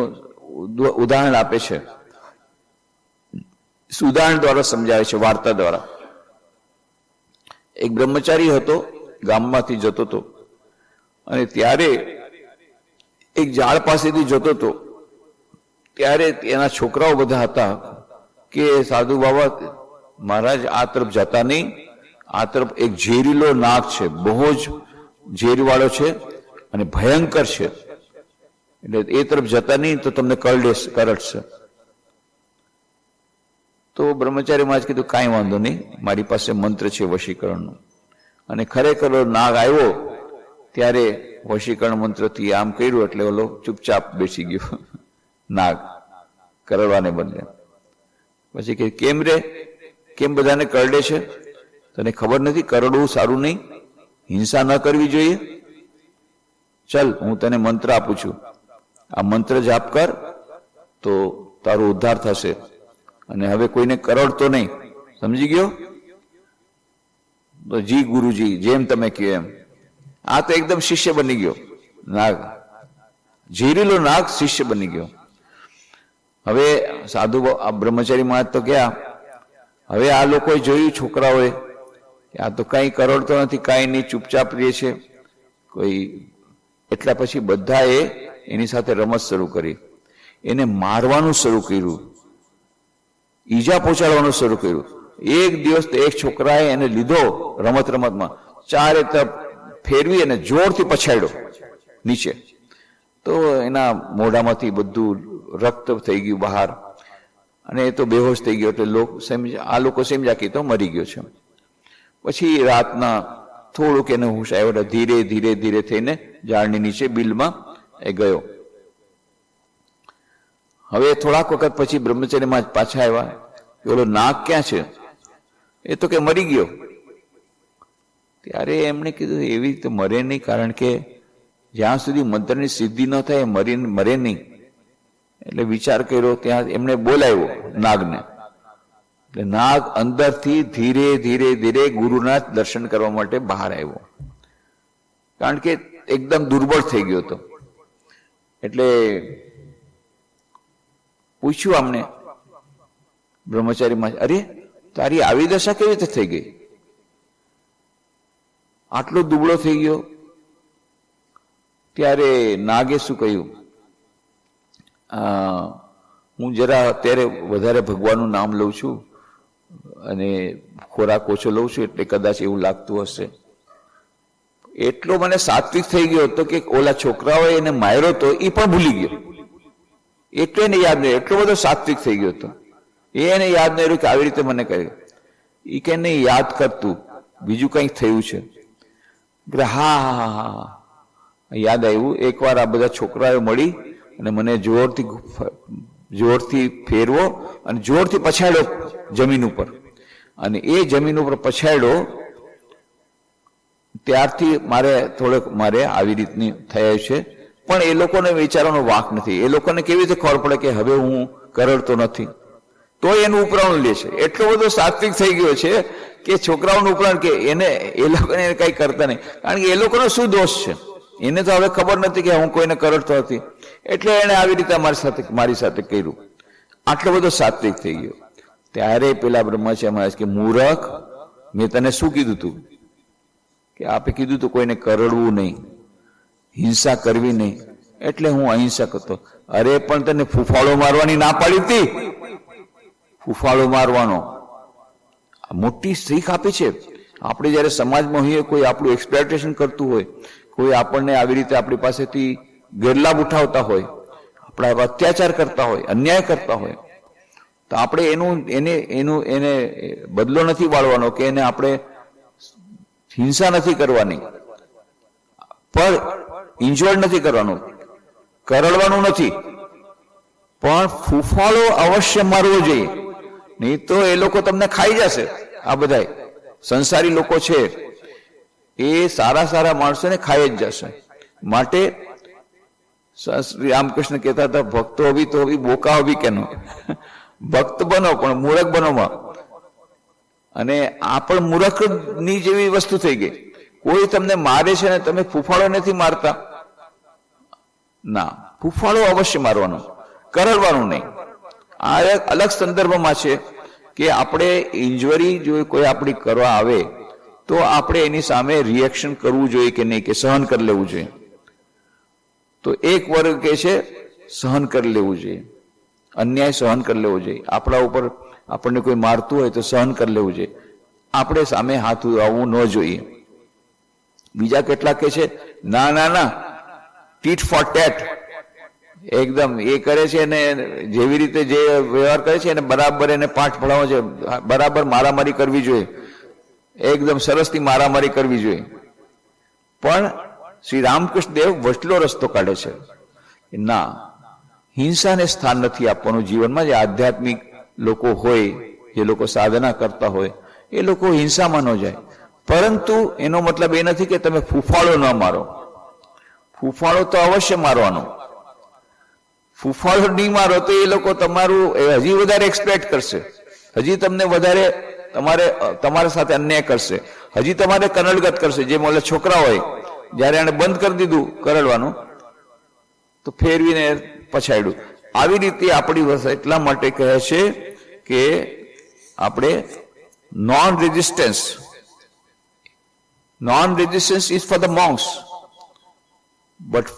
ઉદાહરણ આપે છે, ઉદાહરણ દ્વારા સમજાવે છે, વાર્તા દ્વારા. એક બ્રહ્મચારી હતો, ગામમાંથી જતો હતો અને ત્યારે એક ઝાડ પાસેથી જતો હતો. ત્યારે એના છોકરાઓ બધા હતા કે સાધુ બાબા મહારાજ આ તરફ જતા નહીં, આ તરફ એક ઝેરીલો નાગ છે, બહુ જ ઝેરવાળો છે અને ભયંકર છે, એટલે એ તરફ જતા નહીં તો તમને કરડશે. તો બ્રહ્મચારી મહારાજ કીધું કાંઈ વાંધો નહીં, મારી પાસે મંત્ર છે વશીકરણનો. અને ખરેખર નાગ આવ્યો ત્યારે વશીકરણ મંત્રથી આમ કર્યું એટલે ઓલો ચૂપચાપ બેસી ગયો નાગ, કરડવાને બદલે. પછી કે કેમ બધાને કરડે છે? તને ખબર નથી કરડવું સારું નહીં, હિંસા ન કરવી જોઈએ? ચલ હું તને મંત્ર આપું છું, આ મંત્ર જાપ કર તો તારો ઉદ્ધાર થશે અને હવે કોઈને કરડતો નહીં. સમજી ગયો? તો જી ગુરુજી, જેમ તમે કહો એમ. આ તો એકદમ શિષ્ય બની ગયો નાગ, ઝેરીલો નાગ શિષ્ય બની ગયો. હવે સાધુ બ્રહ્મચારી મહારાજ તો ગયા. હવે આ લોકોએ જોયું, છોકરાઓએ, આ તો કઈ કરડતો નથી, કાંઈ નહીં, ચૂપચાપ રહે છે કોઈ. એટલા પછી બધાએ એની સાથે રમત શરૂ કરી, એને મારવાનું શરૂ કર્યું, ઈજા પહોંચાડવાનું શરૂ કર્યું. એક દિવસ તો એક છોકરાએ એને લીધો રમતમાં, ચારે તરફ ફેરવી અને જોરથી પછાડ્યો નીચે. તો એના મોઢામાંથી બધું રક્ત થઈ ગયું બહાર અને એ તો બેહોશ થઈ ગયો. એટલે આ લોકો સમજ્યા કે તો મરી ગયો છે. પછી રાતના થોડુંક એને હોશ આવ્યો, ધીરે ધીરે ધીરે થઈને ઝાડની નીચે બિલમાં એ ગયો. હવે થોડાક વખત પછી બ્રહ્મચર્યમાં પાછા આવ્યા, ઓલો નાગ ક્યાં છે? એ તો કે મરી ગયો. ત્યારે એમણે કીધું એવી રીતે મરે નહીં, કારણ કે જ્યાં સુધી મંત્રની સિદ્ધિ ન થાય મરે નહીં. એટલે વિચાર કર્યો, ત્યાં એમણે બોલાવ્યો નાગને. એટલે નાગ અંદરથી ધીરે ધીરે ધીરે ગુરુના દર્શન કરવા માટે બહાર આવ્યો, કારણ કે એકદમ દુર્બળ થઈ ગયો હતો. એટલે પૂછ્યું આમને બ્રહ્મચારીમાં, અરે તારી આવી દશા કેવી રીતે થઈ ગઈ? આટલો દુબળો થઈ ગયો? ત્યારે નાગે શું કહ્યું, હું જરા અત્યારે વધારે ભગવાનનું નામ લઉં છું અને ખોરાક ઓછો લઉં છું, એટલે કદાચ એવું લાગતું હશે. એટલો મને સાત્વિક થઈ ગયો હતો કે ઓલા છોકરાઓએ એને માર્યો તો એ પણ ભૂલી ગયો. એટલે એને યાદ નહીં, એટલો બધો સાત્વિક થઈ ગયો હતો. એને યાદ નહીં રહ્યું કે આવી રીતે મને કહ્યું. એ કે નહીં, યાદ કરતું બીજું કંઈક થયું છે. હા, યાદ આવ્યું. એકવાર આ બધા છોકરાઓ મળી અને મને જોરથી ફેરવો અને જોરથી પછાડ્યો જમીન ઉપર, અને એ જમીન ઉપર પછાડ્યો. ત્યારથી મારે આવી રીતની થયા છે. પણ એ લોકોને વિચારવાનો વાંક નથી. એ લોકોને કેવી રીતે ખબર પડે કે હવે હું કરડતો નથી? તો એનું ઉપરાણું લે છે. એટલો બધો સાત્વિક થઈ ગયો છે કે છોકરાઓનું ઉપરાંત કે એને એ લોકોને કઈ કરતા નહીં, કારણ કે એ લોકોનો શું દોષ છે, એને તો હવે ખબર નથી કે હું કોઈને કરડતો નથી, એટલે એને આવી રીતે મારી સાથે કર્યું. આટલો બધો સાત્વિક થઈ ગયો. ત્યારે પેલા બ્રહ્મચારી મહારાજ કે મૂરખ, મેં તને શું કીધું તું? કે આપે કીધું તું કોઈને કરડવું નહીં, હિંસા કરવી નહીં, એટલે હું અહિંસક હતો. અરે પણ તને ફૂફાળો મારવાની ના પાડી હતી. ફૂફાળો મારવાનો મોટી શીખ આપી છે. આપણે જયારે સમાજમાં હોઈએ, કોઈ આપણું એક્સપ્લોઇટેશન કરતું હોય, કોઈ આપણને આવી રીતે આપણી પાસેથી ગેરલાભ ઉઠાવતા હોય, આપણા અત્યાચાર કરતા હોય, અન્યાય કરતા હોય, તો આપણે એને બદલો નથી વાળવાનો કે એને આપણે હિંસા નથી કરવાની, પણ ઇન્જોર્ડ નથી કરવાનું, કરડવાનું નથી, પણ ફૂફાળો અવશ્ય મારવો જોઈએ. નહીં તો એ લોકો તમને ખાઈ જશે. આ બધા સંસારી લોકો છે એ સારા માણસોને ખાઈ જ જશે. માટે શ્રી રામકૃષ્ણ કહેતા હતા, ભક્તો હોવી તો હોવી, બોકા હોવી કેનો. ભક્ત બનો પણ મૂર્ખ બનોમાં. અને આ પણ મૂર્ખની જેવી વસ્તુ થઈ ગઈ. કોઈ તમને મારે છે ને તમે ફૂફાળો નથી મારતા. ના, ફૂફાળો અવશ્ય મારવાનો, કરડવાનું નહીં. આ એક અલગ સંદર્ભમાં છે કે આપણે ઇન્જરી જો કોઈ આપણી કરવા આવે તો આપણે એની સામે રિએક્શન કરવું જોઈએ કે નહીં, કે સહન કરી લેવું જોઈએ. તો એક વર્ગ કે છે સહન કરી લેવું જોઈએ, અન્યાય સહન કરી લેવો જોઈએ. આપણા ઉપર આપણને કોઈ મારતું હોય તો સહન કરી લેવું જોઈએ, આપણે સામે હાથ આવવું ન જોઈએ. બીજા કેટલાક કે છે ના ના ના, ટીટ ફોર ટેટ, એકદમ એ કરે છે ને જેવી રીતે જે વ્યવહાર કરે છે એને બરાબર એને પાઠ ભણાવવો છે, બરાબર મારામારી કરવી જોઈએ, એકદમ સરસથી મારામારી કરવી જોઈએ. પણ શ્રી રામકૃષ્ણ દેવ વચલો રસ્તો કાઢે છે. ના, હિંસાને સ્થાન નથી આપવાનું જીવનમાં. જે આધ્યાત્મિક લોકો હોય, જે લોકો સાધના કરતા હોય, એ લોકો હિંસામાં ન જાય. પરંતુ એનો મતલબ એ નથી કે તમે ફૂફાળો ન મારો. ફૂફાળો તો અવશ્ય મારવાનો. ફૂફાળો નહીં મારો તો એ લોકો તમારું હજી વધારે એક્સપ્લોઇટ કરશે, હજી તમને વધારે તમારા સાથે અન્યાય કરશે, હજી તમારે કનડગત કરશે. જે મોલે છોકરા હોય, જયારે એને બંધ કરી દીધું કરડવાનું તો ફેરવીને પછાડ્યું. આવી રીતે આપણી ભાષા એટલા માટે કહે છે કે આપણે non resistance is for the monks, but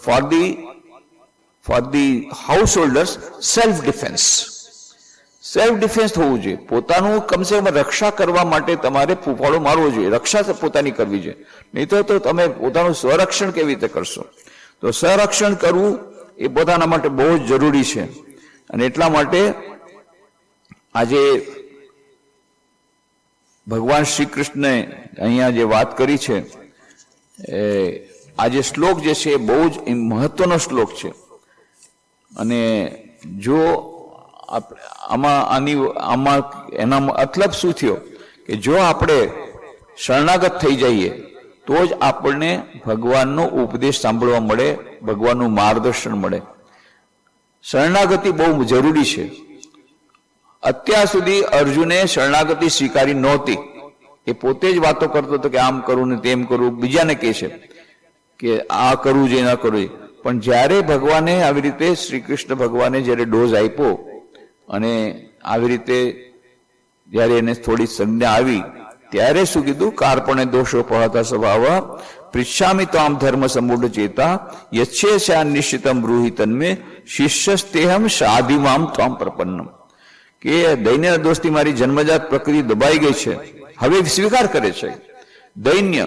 for the householders self defence હોવું જોઈએ. પોતાનું કમસે કમ રક્ષા કરવા માટે તમારે ફૂફાળો મારવો જોઈએ, રક્ષા પોતાની કરવી જોઈએ. નહીં તો તમે પોતાનું સ્વરક્ષણ કેવી રીતે કરશો? તો સંરક્ષણ કરવું એ પોતાના માટે બહુ જ જરૂરી છે. અને એટલા માટે આજે ભગવાન શ્રી કૃષ્ણે અહીંયા જે વાત કરી છે, આ જે શ્લોક જે છે એ બહુ જ મહત્વનો શ્લોક છે. અને જો આમાં એના મતલબ શું થયો કે જો આપણે શરણાગત થઈ જઈએ તો જ આપણને ભગવાનનો ઉપદેશ સાંભળવા મળે, ભગવાનનું માર્ગદર્શન મળે. શરણાગતિ બહુ જરૂરી છે. અત્યાર સુધી અર્જુને શરણાગતિ સ્વીકારી નહોતી. એ પોતે જ વાતો કરતો હતો કે આમ કરું ને તેમ કરું, બીજાને કહે છે કે આ કરવું જોઈએ ના કરવું જોઈએ. પણ જ્યારે ભગવાને આવી રીતે શ્રી કૃષ્ણ ભગવાને જ્યારે ડોઝ આપ્યો અને આવી રીતે જ્યારે એને થોડી સંજ્ઞા આવી, ત્યારે શું કીધું? કાર્પણે દોષો પહતા સ્વભાવ પૃચ્છામિ ત્વામ ધર્મ સમૂઢ ચેતા યચ્છે નિશ્ચિતમ બ્રૂહિ તન્મે શિષ્યસ્તેહમ સાધિમામ ત્વામ પ્રપન્નમ. કે દૈન્ય દોષથી મારી જન્મજાત પ્રકૃતિ દબાઈ ગઈ છે, હવે સ્વીકાર કરે છે. દૈન્ય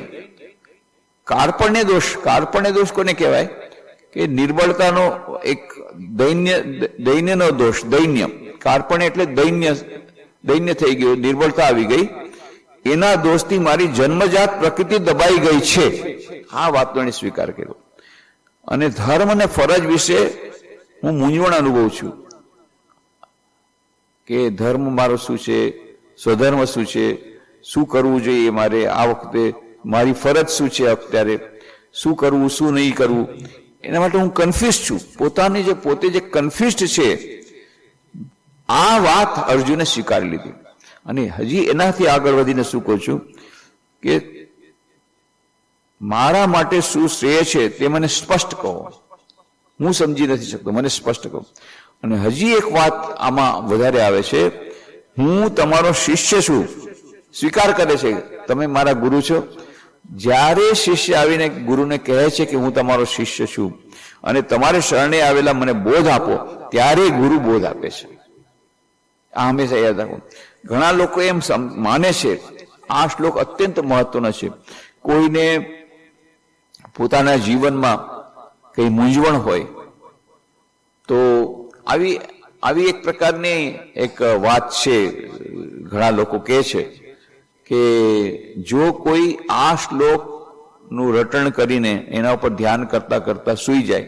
કાર્પણ્ય દોષ કોને કહેવાય? કે નિર્બળતાનો એક દૈન્યનો દોષ. દૈન્ય કાર્પણ્ય એટલે દૈન્ય થઈ ગયું, નિર્બળતા આવી ગઈ. એના દોષથી મારી જન્મજાત પ્રકૃતિ દબાઈ ગઈ છે. આ વાતનો એને સ્વીકાર કર્યો. અને ધર્મ અને ફરજ વિશે હું મૂંઝવણ અનુભવું છું કે ધર્મ મારો શું છે, સ્વધર્મ શું છે, શું કરવું જોઈએ મારે આ વખતે, મારી ફરજ શું છે, અત્યારે શું કરવું શું નહીં કરવું, એના માટે હું કન્ફ્યુઝ છું. પોતે જે કન્ફ્યુઝડ છે, આ વાત અર્જુને સ્વીકારી લીધી. અને હજી એનાથી આગળ વધીને શું કહું છું કે મારા માટે શું શ્રેય છે તે મને સ્પષ્ટ કહો, હું સમજી નથી શકતો, મને સ્પષ્ટ કહો. અને હજી એક વાત આમાં વધારે આવે છે, હું તમારો શિષ્ય છું, સ્વીકાર કરે છે તમે મારા ગુરુ છો. જ્યારે શિષ્ય આવીને ગુરુને કહે છે કે હું તમારો શિષ્ય છું અને તમારે શરણે આવેલા મને બોધ આપો, ત્યારે ગુરુ બોધ આપે છે. આ હંમેશા યાદ રાખો. ઘણા લોકો એમ માને છે, આ શ્લોક અત્યંત મહત્વનો છે. કોઈને પોતાના જીવનમાં કઈ મૂંઝવણ હોય તો આવી એક પ્રકારની એક વાત છે, ઘણા લોકો કહે છે કે જો કોઈ આ શ્લોકનું રટણ કરીને એના ઉપર ધ્યાન કરતા કરતા સૂઈ જાય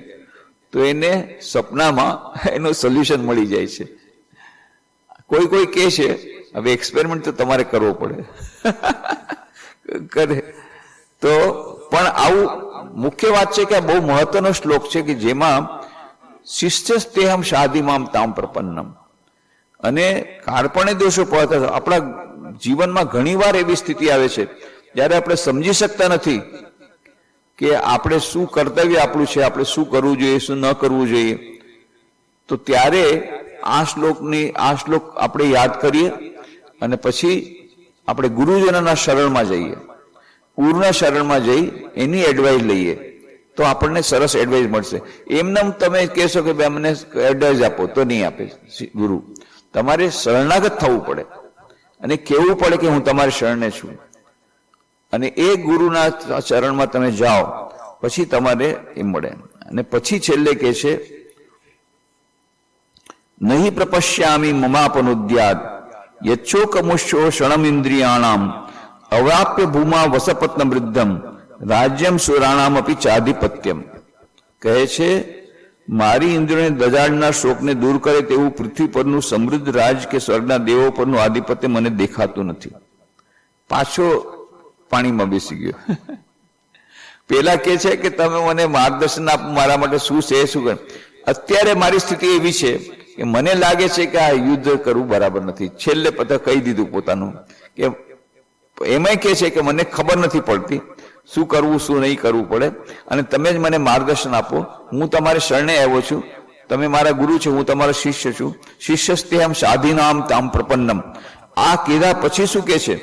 તો એને સપનામાં એનું સોલ્યુશન મળી જાય છે. કોઈ કહે છે, હવે એક્સપેરિમેન્ટ તો તમારે કરવો પડે કરે તો, પણ આવું મુખ્ય વાત છે કે આ બહુ મહત્વનો શ્લોક છે કે જેમાં શિષ્યસ્તેહમ શાદીમામ તામ પ્રપન્નમ, અને કાળપણે દોષો પડતા આપણા જીવનમાં ઘણીવાર એવી સ્થિતિ આવે છે જ્યારે આપણે સમજી શકતા નથી કે આપણે શું કર્તવ્ય આપણું છે, આપણે શું કરવું જોઈએ, શું ન કરવું જોઈએ. તો ત્યારે આ શ્લોક આપણે યાદ કરીએ અને પછી આપણે ગુરુજનોના શરણમાં જઈએ, ગુરુના શરણમાં જઈ એની એડવાઇસ લઈએ તો આપણને સરસ એડવાઇસ મળશે. એમને તમે કહેશો કે ભાઈ અમને એડવાઇસ આપો તો નહીં આપે ગુરુ. તમારે શરણાગત થવું પડે અને કહેવું પડે કે હું તમારી શરણે છું, અને એ ગુરુના ચરણમાં તમે જાઓ પછી તમારે એ મળે. અને પછી છેલ્લે કહે છે, નહીં પ્રપશ્યામી મમાપનુદ્યાદ યચ્છોકમુષ્યો ક્ષણમિન્દ્રિયાણામ અવાપ્ય ભૂમા વસપત્ન વૃદ્ધમ રાજ્યમ સુરાણામ અપી ચાધિપત્યમ. કહે છે મારી ઇન્દ્રિયોને દજાડના શોકને દૂર કરે તેવું પૃથ્વી પરનું સમૃદ્ધ રાજ કે સ્વર્ગના દેવો પરનું આધિપત્ય મને દેખાતું નથી. પાછો પાણીમાં બેસી ગયો. પેલા કે છે કે તમે મને માર્ગદર્શન આપો, મારા માટે શું છે શું કરે. અત્યારે મારી સ્થિતિ એવી છે કે મને લાગે છે કે આ યુદ્ધ કરવું બરાબર નથી. છેલ્લે પતા કહી દીધું પોતાનું કે એમાંય કે છે કે મને ખબર નથી પડતી શું કરવું શું નહીં કરવું પડે, અને તમે જ મને માર્ગદર્શન આપો. હું તમારે શરણે આવ્યો છું, તમે મારા ગુરુ છો, હું તમારો શિષ્ય છું. શિષ્યસ્તેહમ સાધીનામ તામ પ્રપન્નમ. આ કીધા પછી શું કે છે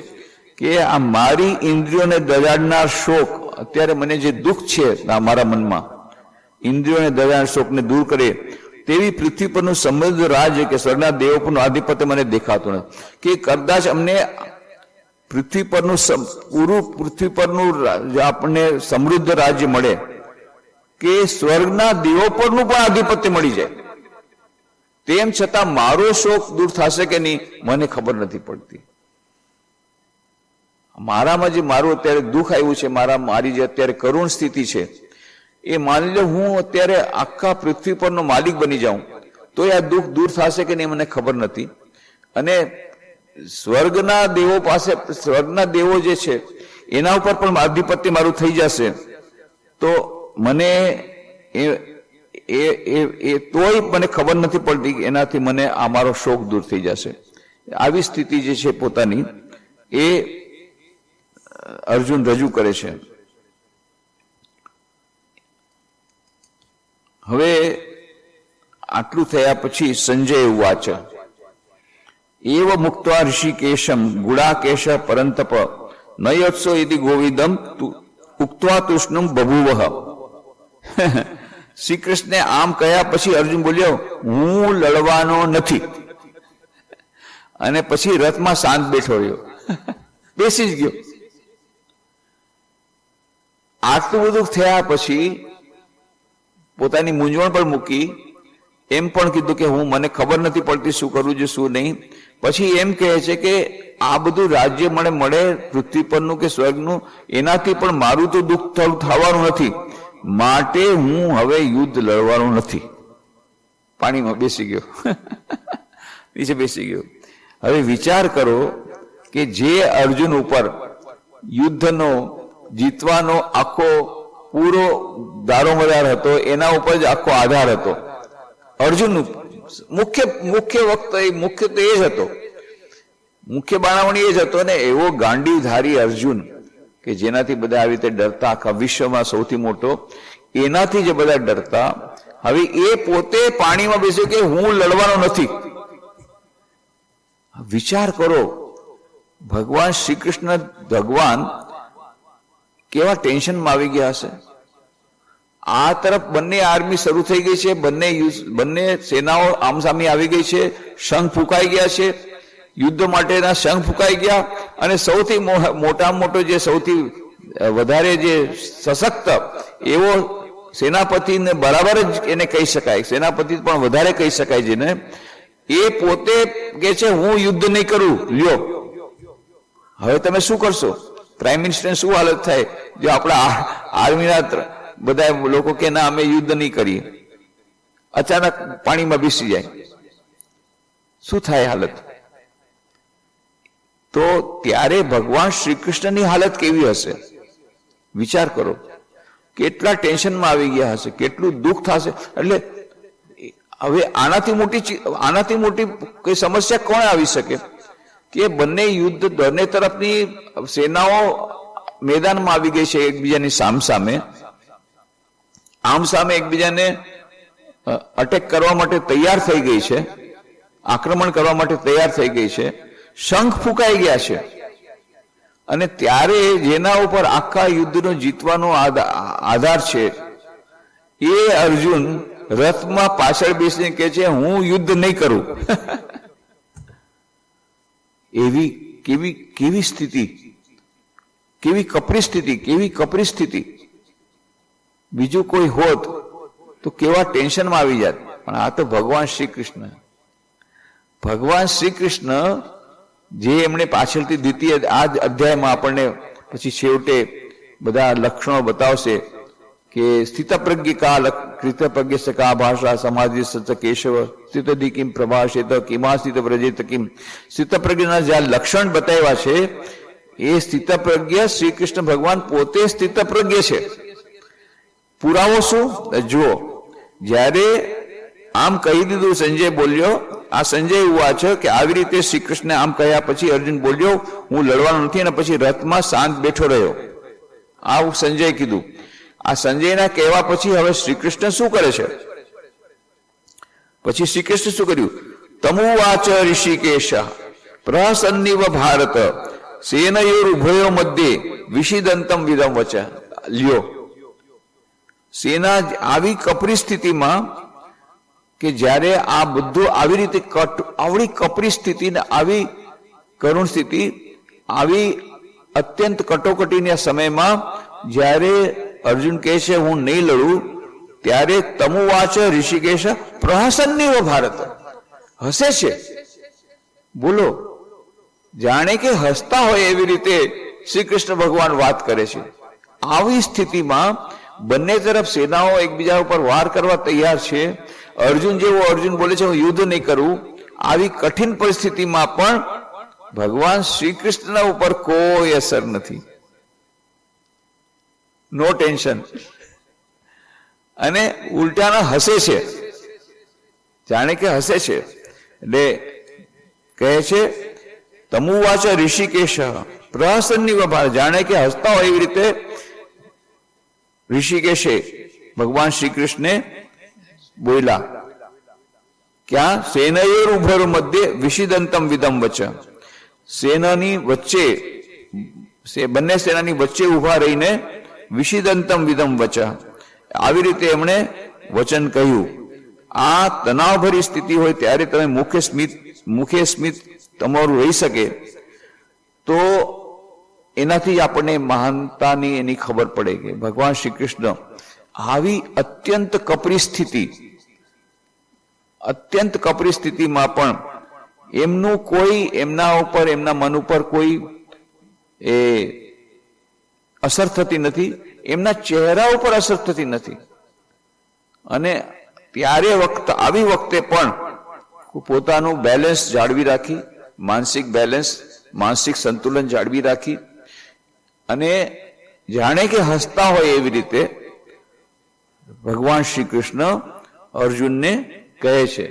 કે આ મારી ઇન્દ્રિયોને દજાડનાર શોક, અત્યારે મને જે દુઃખ છે મારા મનમાં, ઇન્દ્રિયોને દજાડનાર શોકને દૂર કરે તેવી પૃથ્વી પરનું સમૃદ્ધ રાજ્ય કે સ્વર્ગના દેવો પરનું આધિપત્ય મને દેખાતું નથી. કે કદાચ અમને પૃથ્વી પરનું પૃથ્વી પરનું આપણને સમૃદ્ધ રાજ્ય મળે કે સ્વર્ગના દેવો પરનું પણ આધિપત્ય મળી જાય, તેમ છતાં મારો શોક દૂર થશે કે નહીં મને ખબર નથી પડતી. મારામાં જે મારું અત્યારે દુઃખ આવ્યું છે, મારી જે અત્યારે કરુણ સ્થિતિ છે, એ માની લો હું અત્યારે આખા પૃથ્વી પરનો માલિક બની જાઉં તો આ દુઃખ દૂર થશે કે નહીં મને ખબર નથી. અને સ્વર્ગના દેવો પાસે, સ્વર્ગના દેવો જે છે એના ઉપર પણ આધિપત્ય મારું થઈ જશે તો મને તોય મને ખબર નથી પડતી, એનાથી મને આ મારો શોક દૂર થઈ જશે. આવી સ્થિતિ જે છે પોતાની એ અર્જુન રજૂ કરે છે. હવે આટલું થયા પછી સંજય ઉવાચ એવ મુક્ત્વા ઋષિકેશમ ગુડાકેશ પરંતપ નયોત્સો ઇતિ ગોવિંદમ ઉક્ત્વા તૃષ્ણમ બભુવઃ. શ્રી કૃષ્ણે આમ કહ્યા પછી અર્જુન બોલ્યો હું લડવાનો નથી, અને પછી રથમાં શાંત બેઠો રહ્યો, બેસી જ ગયો. આટલું બધું થયા પછી પોતાની મૂંઝવણ પર મૂકી એમ પણ કીધું કે હું મને ખબર નથી પડતી શું કરવું છે શું નહીં. પછી એમ કહે છે કે આ બધું રાજ્ય મને મળે પૃથ્વી પરનું કે સ્વર્ગનું, એનાથી પણ મારું તો દુઃખ થવાનું નથી, માટે હું હવે યુદ્ધ લડવાનું નથી. પાણીમાં બેસી ગયો, નીચે બેસી ગયો. હવે વિચાર કરો કે જે અર્જુન ઉપર યુદ્ધનો જીતવાનો આખો પૂરો દારોમદાર હતો, એના ઉપર જ આખો આધાર હતો. અર્જુન મુખ્ય વક્તા મુખ્ય તો એ જ હતો. મુખ્ય બાણાવણી એ જ હતો ને, એવો ગાંડીવધારી અર્જુન કે જેનાથી બધા આવી રીતે ડરતા, આખા વિશ્વમાં સૌથી મોટો, એનાથી જે બધા ડરતા, હવે એ પોતે પાણીમાં બેસ્યો કે હું લડવાનો નથી. વિચાર કરો, ભગવાન શ્રી કૃષ્ણ ભગવાન કેવા ટેન્શનમાં આવી ગયા હશે. આ તરફ બંને આર્મી શરૂ થઈ ગઈ છે, બંને સેનાઓ આમસામી આવી ગઈ છે, શંખ ફૂંકાઈ ગયા છે, યુદ્ધ માટેના શંખ ફૂંકાઈ ગયા, અને સૌથી મોટામાં મોટો જે સૌથી વધારે જે સશક્ત એવો સેનાપતિને બરાબર જ એને કહી શકાય, સેનાપતિ પણ વધારે કહી શકાય જેને, એ પોતે કે છે હું યુદ્ધ નહીં કરું. લ્યો, હવે તમે શું કરશો? પ્રાઇમ મિનિસ્ટરની શું હાલત થાય જો આપણા આર્મીના બધા લોકો કે ના અમે યુદ્ધ નહીં કરીએ, અચાનક પાણીમાં બેસી જાય, શું થાય હાલત? તો ત્યારે ભગવાન શ્રી કૃષ્ણની હાલત કેવી હશે? વિચાર કરો, કેટલા ટેન્શનમાં આવી ગયા હશે, કેટલું દુઃખ થશે. એટલે હવે આનાથી મોટી કોઈ સમસ્યા કોણ આવી શકે કે બંને યુદ્ધ, બંને તરફની સેનાઓ મેદાનમાં આવી ગઈ છે, એકબીજાની સામસામે એકબીજાને અટેક કરવા માટે તૈયાર થઈ ગઈ છે, આક્રમણ કરવા માટે તૈયાર થઈ ગઈ છે, શંખ ફૂંકાઈ ગયા છે, અને ત્યારે જેના ઉપર આખા યુદ્ધનો જીતવાનો આધાર છે એ અર્જુન રથમાં પાછળ બેસીને કહે છે હું યુદ્ધ નહીં કરું. એવી કેવી સ્થિતિ, કેવી કપરી સ્થિતિ. બીજું કોઈ હોત તો કેવા ટેન્શનમાં આવી જાત. પણ આ તો ભગવાન શ્રી કૃષ્ણ જે એમણે પાછળથી દ્વિતીય આ જ અધ્યાયમાં આપણને પછી છેવટે બધા લક્ષણો બતાવશે કે સ્થિતપ્રજ્ઞ કા ભાષા સમાધિ સચ કેશવ સ્થિતધિ કિમ પ્રભાષેત કિમા સ્થિત વ્રજેત કિમ. સ્થિતપ્રજ્ઞના જે લક્ષણ બતાવ્યા છે એ સ્થિતપ્રજ્ઞ શ્રી કૃષ્ણ ભગવાન પોતે સ્થિતપ્રજ્ઞ છે. પુરાવો શું? જુઓ, જ્યારે આમ કહી દીધું, સંજય બોલ્યો, આ સંજય ઉવાચ કે આવી રીતે શ્રી કૃષ્ણ આમ કહ્યા પછી અર્જુન બોલ્યો હું લડવાનો નથી, અને પછી રથમાં શાંત બેઠો રહ્યો. આવું સંજય કીધું. આ સંજયના કહેવા પછી હવે શ્રી કૃષ્ણ શું કરે છે? પછી શ્રી કૃષ્ણ શું કર્યું? તમુવાચ ઋષિકેશ પ્રહસન્નિવ ભારત સેનયોર ઉભયો મધ્યે વિષિદંતમ વિદમ વચ. લ્યો, સેના આવી કપરી સ્થિતિમાં કે જ્યારે આ બધું આવી રીતે આવડી કપરી સ્થિતિ ને આવી કરુણ સ્થિતિ, આવી અત્યંત કટોકટીના સમયમાં જ્યારે અર્જુન કહે છે હું નહીં લડું, ત્યારે તમુવાચ ઋષિકેશ પ્રહસન્નિવ ભારત, હસે છે. બોલો, જાણે કે હસતા હોય એવી રીતે શ્રી કૃષ્ણ ભગવાન વાત કરે છે. આવી સ્થિતિમાં બંને તરફ સેનાઓ એકબીજા ઉપર વાર કરવા તૈયાર છે. અર્જુન બોલે છે હું યુદ્ધ નહીં કરું. આવી કઠિન પરિસ્થિતિમાં પણ ભગવાન શ્રી કૃષ્ણ ઉપર કોઈ અસર નથી, નો ટેન્શન, અને ઉલટાના હસે છે, જાણે કે હસે છે. એટલે કહે છે તમુવાચ ઋષિકેશ પ્રહસન્નિવ ભારત, જાણે કે હસતા હોય એવી રીતે ઋષિકેશે ભગવાન શ્રી કૃષ્ણે બોલ્યા. ક્યાં? સેનયોર ઉભર મધ્ય વિષિદંતમ વિદમ વચ. સેનાની વચ્ચે, બંને સેનાની વચ્ચે ઉભા રહીને વિષિદંતમ વિદમ વચ, આવી રીતે એમણે વચન કહ્યું. આ તણાવભરી સ્થિતિ હોય ત્યારે તમે મુખે સ્મિત તમારું રહી શકે તો એનાથી આપણને મહાનતાની એની ખબર પડે કે ભગવાન શ્રી કૃષ્ણ આવી અત્યંત કપરી સ્થિતિમાં પણ એમનું કોઈ, એમના મન ઉપર કોઈ એ અસર થતી નથી, એમના ચહેરા ઉપર અસર થતી નથી. અને ત્યારે આવી વખતે પણ પોતાનું બેલેન્સ જાળવી રાખી, માનસિક સંતુલન જાળવી રાખી, અને જાણે કે હસતા હોય એવી રીતે ભગવાન શ્રી કૃષ્ણ અર્જુનને કહે છે.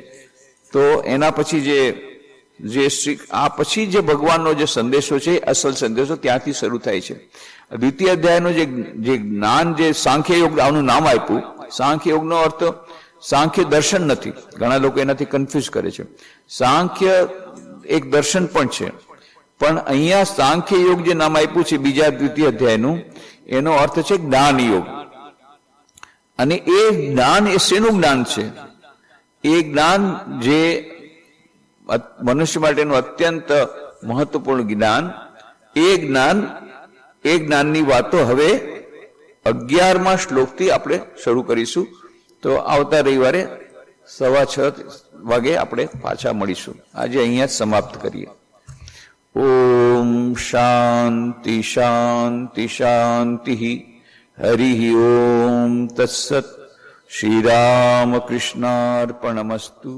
તો એના પછી જે જે આ પછી જે ભગવાનનો જે સંદેશો છે અસલ સંદેશો ત્યાંથી શરૂ થાય છે. દ્વિતીય અધ્યાયનો જે જ્ઞાન, જે સાંખ્ય યોગ આનું નામ આપ્યું, સાંખ્ય યોગનો અર્થ સાંખ્ય દર્શન નથી. ઘણા લોકો એનાથી કન્ફ્યુઝ કરે છે. સાંખ્ય એક દર્શન પણ છે, પણ અહીંયા સાંખ્ય યોગ જે નામ આપ્યું છે બીજા દ્વિતીય અધ્યાયનું, એનો અર્થ છે જ્ઞાન યોગ. અને એ જ્ઞાન એ શેનું જ્ઞાન છે? એ જ્ઞાન જે મનુષ્ય માટેનું અત્યંત મહત્વપૂર્ણ જ્ઞાન, એ જ્ઞાનની વાતો હવે 11મા શ્લોકથી આપણે શરૂ કરીશું. તો આવતા રવિવારે 6:15 વાગે આપણે પાછા મળીશું. આજે અહીંયા જ સમાપ્ત કરીએ. ઓમ શાંતિ શાંતિ શાંતિ. હરિ ઓમ તત્સત. શ્રી રામ કૃષ્ણાર્પણમસ્તુ.